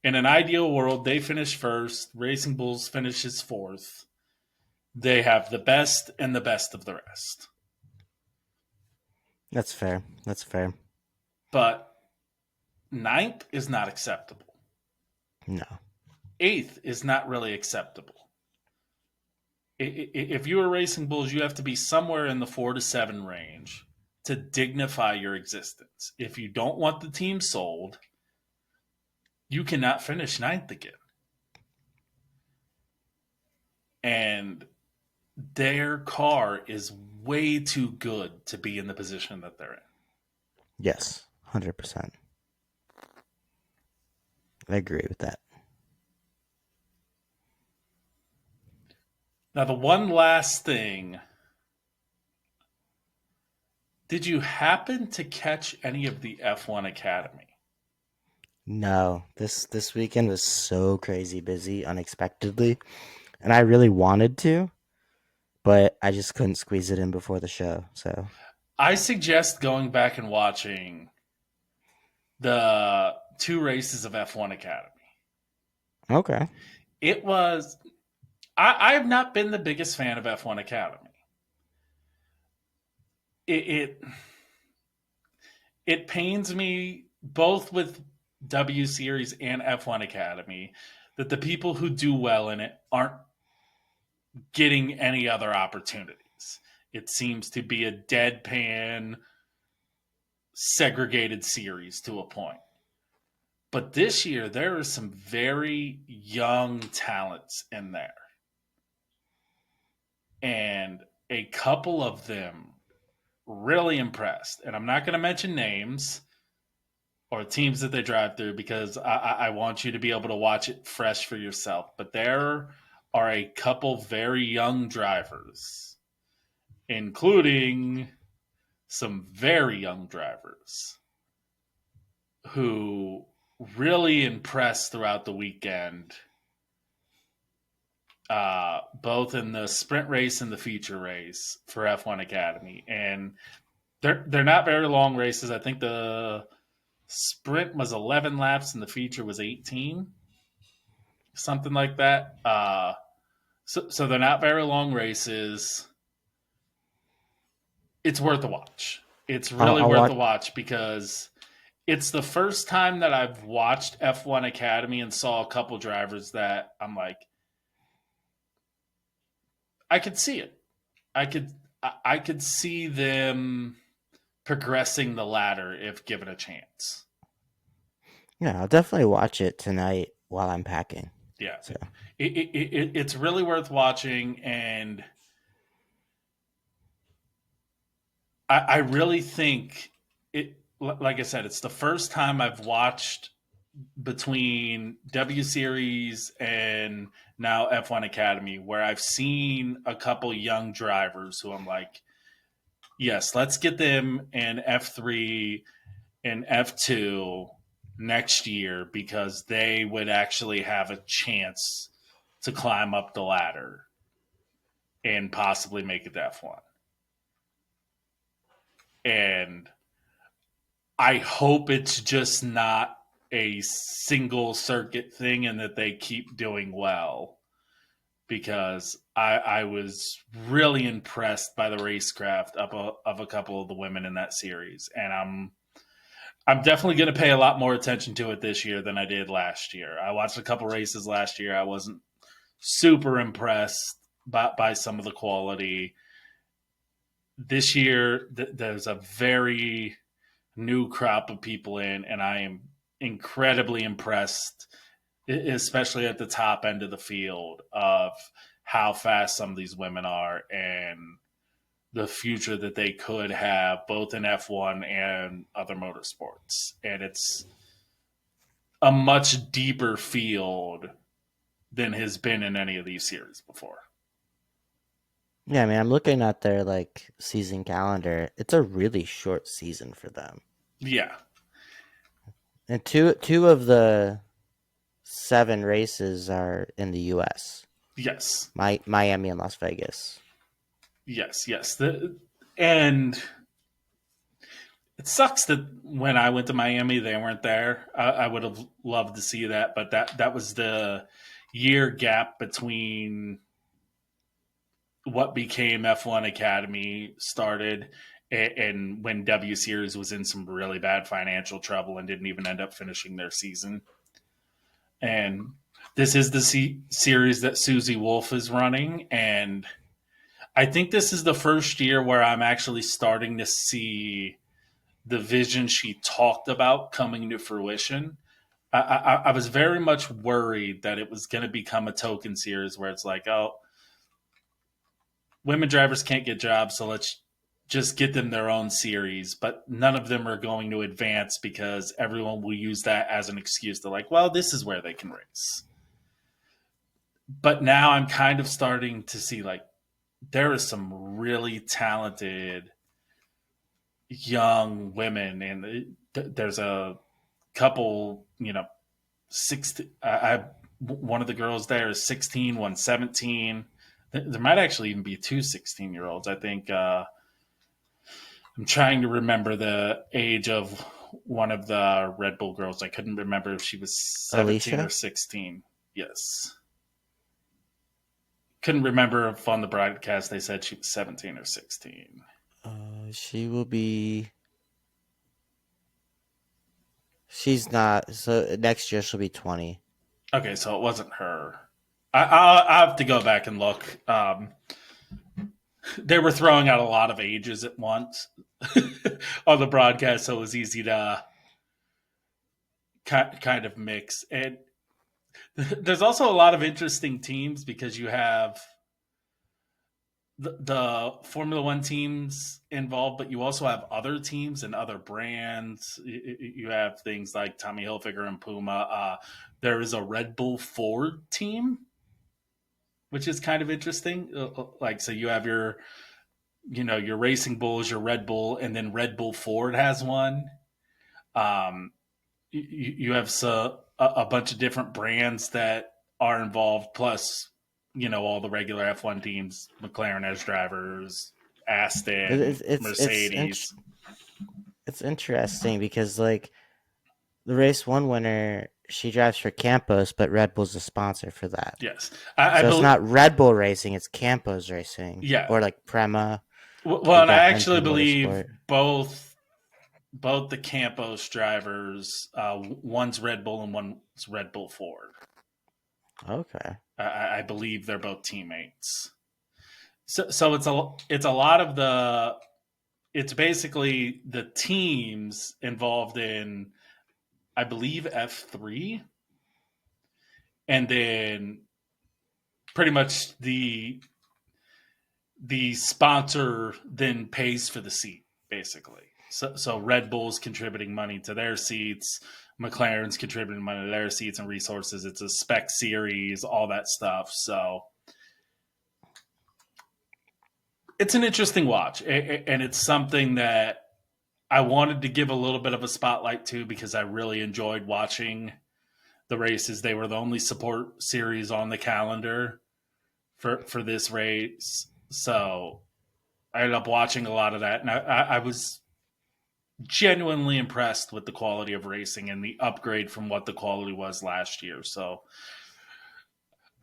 S1: In an ideal world, they finish first, Racing Bulls finishes fourth. They have the best and the best of the rest.
S2: That's fair. That's fair.
S1: But ninth is not acceptable.
S2: No.
S1: Eighth is not really acceptable. If you are Racing Bulls, you have to be somewhere in the 4 to 7 range to dignify your existence. If you don't want the team sold, you cannot finish ninth again. And their car is way too good to be in the position that they're in.
S2: Yes. 100%. I agree with that.
S1: Now, the one last thing, did you happen to catch any of the F1 Academy?
S2: No, this weekend was so crazy busy unexpectedly, and I really wanted to, but I just couldn't squeeze it in before the show. So
S1: I suggest going back and watching the two races of F1 Academy.
S2: Okay.
S1: It was I have not been the biggest fan of F1 Academy. It it pains me both with W Series and F1 Academy that the people who do well in it aren't getting any other opportunities. It seems to be a deadpan, segregated series to a point. But this year, there are some very young talents in there. And a couple of them really impressed. And I'm not going to mention names or teams that they drive through because I want you to be able to watch it fresh for yourself. But there are a couple very young drivers, including some very young drivers who really impressed throughout the weekend, both in the sprint race and the feature race for F1 Academy. And they're not very long races. I think the sprint was 11 laps and the feature was 18, something like that. So they're not very long races. It's worth a watch. It's really
S2: I'll
S1: worth
S2: watch.
S1: a watch because it's the first time that I've watched F1 Academy and saw a couple drivers that I'm like, I could see it. I could see them progressing the ladder if given a chance.
S2: Yeah, I'll definitely watch it tonight while I'm packing.
S1: Yeah,
S2: So
S1: it's really worth watching, and I really think it. Like I said, it's the first time I've watched between W Series and now F1 Academy where I've seen a couple young drivers who I'm like, yes, let's get them in F3 and F2 next year because they would actually have a chance to climb up the ladder and possibly make it to F1. And I hope it's just not a single circuit thing and that they keep doing well because I was really impressed by the racecraft of a couple of the women in that series. And I'm definitely going to pay a lot more attention to it this year than I did last year. I watched a couple races last year. I wasn't super impressed by some of the quality. This year, there's a very new crop of people in, and I am incredibly impressed, especially at the top end of the field, of how fast some of these women are and the future that they could have both in F1 and other motorsports. And it's a much deeper field than has been in any of these series before.
S2: yeah, I mean, I'm looking at their like season calendar. It's a really short season for them,
S1: Yeah.
S2: and two of the 7 races are in the U.S.
S1: Yes.
S2: Miami and Las Vegas.
S1: Yes. And it sucks that when I went to Miami, they weren't there. I would have loved to see that, but that was the year gap between what became F1 Academy started and when W Series was in some really bad financial trouble and didn't even end up finishing their season. And this is the series that Susie Wolf is running, and I think this is the first year where I'm actually starting to see the vision she talked about coming to fruition. I was very much worried that it was going to become a token series where it's like, oh, women drivers can't get jobs, so let's just get them their own series. But none of them are going to advance because everyone will use that as an excuse to like, well, this is where they can race. But now I'm kind of starting to see like there is some really talented young women, and there's a couple, 16. One of the girls there is 16, one 17. There might actually even be two 16-year-olds. I think I'm trying to remember the age of one of the Red Bull girls. I couldn't remember if she was 17 or
S2: Alicia?
S1: 16. Yes. Couldn't remember if on the broadcast they said she was 17 or 16.
S2: She will be. She's not. So next year she'll be 20.
S1: Okay, so it wasn't her. I have to go back and look. They were throwing out a lot of ages at once on the broadcast, so it was easy to kind of mix. And there's also a lot of interesting teams because you have the Formula One teams involved, but you also have other teams and other brands. You have things like Tommy Hilfiger and Puma. There is a Red Bull Ford team, which is kind of interesting. Like, so you have your Racing Bulls, your Red Bull, and then Red Bull Ford has one. Um, you have a bunch of different brands that are involved, plus all the regular F1 teams. McLaren has drivers,
S2: It,
S1: Aston,
S2: it, it's it's int-
S1: Mercedes.
S2: it's interesting because like the race one winner, she drives for Campos, but Red Bull's a sponsor for that.
S1: Yes, I
S2: So it's
S1: believe.
S2: not Red Bull Racing; it's Campos Racing
S1: Yeah,
S2: or like Prema.
S1: well,
S2: You
S1: and I
S2: got
S1: actually
S2: MP
S1: believe
S2: Motorsport.
S1: both the Campos drivers, one's Red Bull and one's Red Bull Ford.
S2: Okay.
S1: I believe they're both teammates. So it's a lot of it's basically the teams involved in, I believe, F3, and then pretty much the sponsor then pays for the seat, basically. So Red Bull's contributing money to their seats, McLaren's contributing money to their seats and resources. It's a spec series, all that stuff. So it's an interesting watch, and it's something that I wanted to give a little bit of a spotlight to because I really enjoyed watching the races. They were the only support series on the calendar for this race, so I ended up watching a lot of that, and I was genuinely impressed with the quality of racing and the upgrade from what the quality was last year. So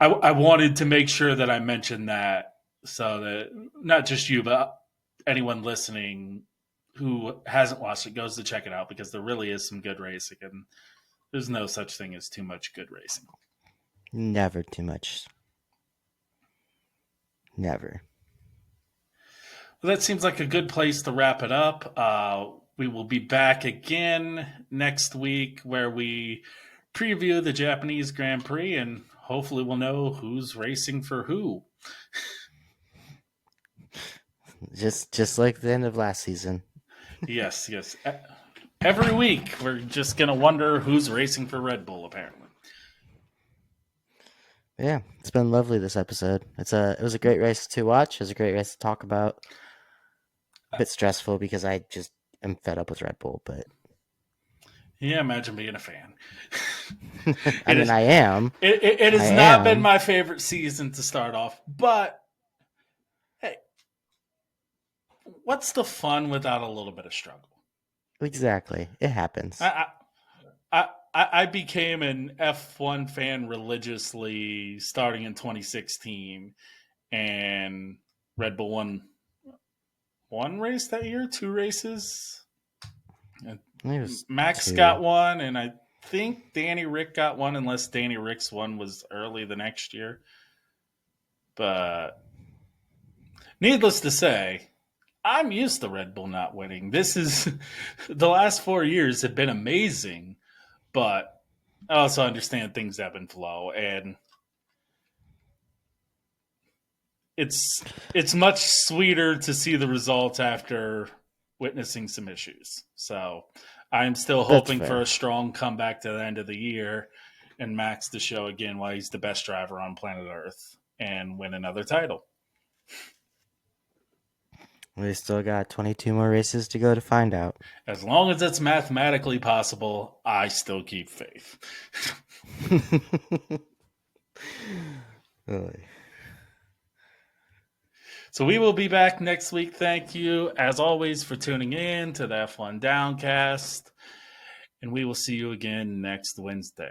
S1: I wanted to make sure that I mentioned that so that not just you, but anyone listening who hasn't watched it goes to check it out because there really is some good racing and there's no such thing as too much good racing.
S2: Never too much. Never.
S1: Well, that seems like a good place to wrap it up. We will be back again next week where we preview the Japanese Grand Prix and hopefully we'll know who's racing for who.
S2: Just like the end of last season.
S1: Yes, yes. Every week we're just going to wonder who's racing for Red Bull, apparently.
S2: Yeah, it's been lovely this episode. It was a great race to watch. It was a great race to talk about. A bit stressful because I just am fed up with Red Bull, but
S1: Yeah, imagine being a fan.
S2: I
S1: It
S2: mean
S1: is.
S2: I am.
S1: It
S2: I
S1: has not been
S2: am.
S1: my favorite season to start off, but hey, what's the fun without a little bit of struggle?
S2: Exactly. It happens.
S1: I I became an F1 fan religiously starting in 2016, and Red Bull won one race that year, two races. And
S2: It was
S1: Max got
S2: 2.
S1: one, and I think Danny Rick got one, unless Danny Rick's one was early the next year. But needless to say, I'm used to Red Bull not winning. This is the last 4 years have been amazing, but I also understand things ebb and flow, and it's much sweeter to see the results after witnessing some issues. So I'm still
S2: That's
S1: hoping for
S2: fair.
S1: a strong comeback to the end of the year and Max to show again why he's the best driver on planet Earth and win another title.
S2: We still got 22 more races to go to find out.
S1: As long as it's mathematically possible, I still keep faith.
S2: Oh,
S1: So we will be back next week. Thank you, as always, for tuning in to the F1 Downcast. And we will see you again next Wednesday.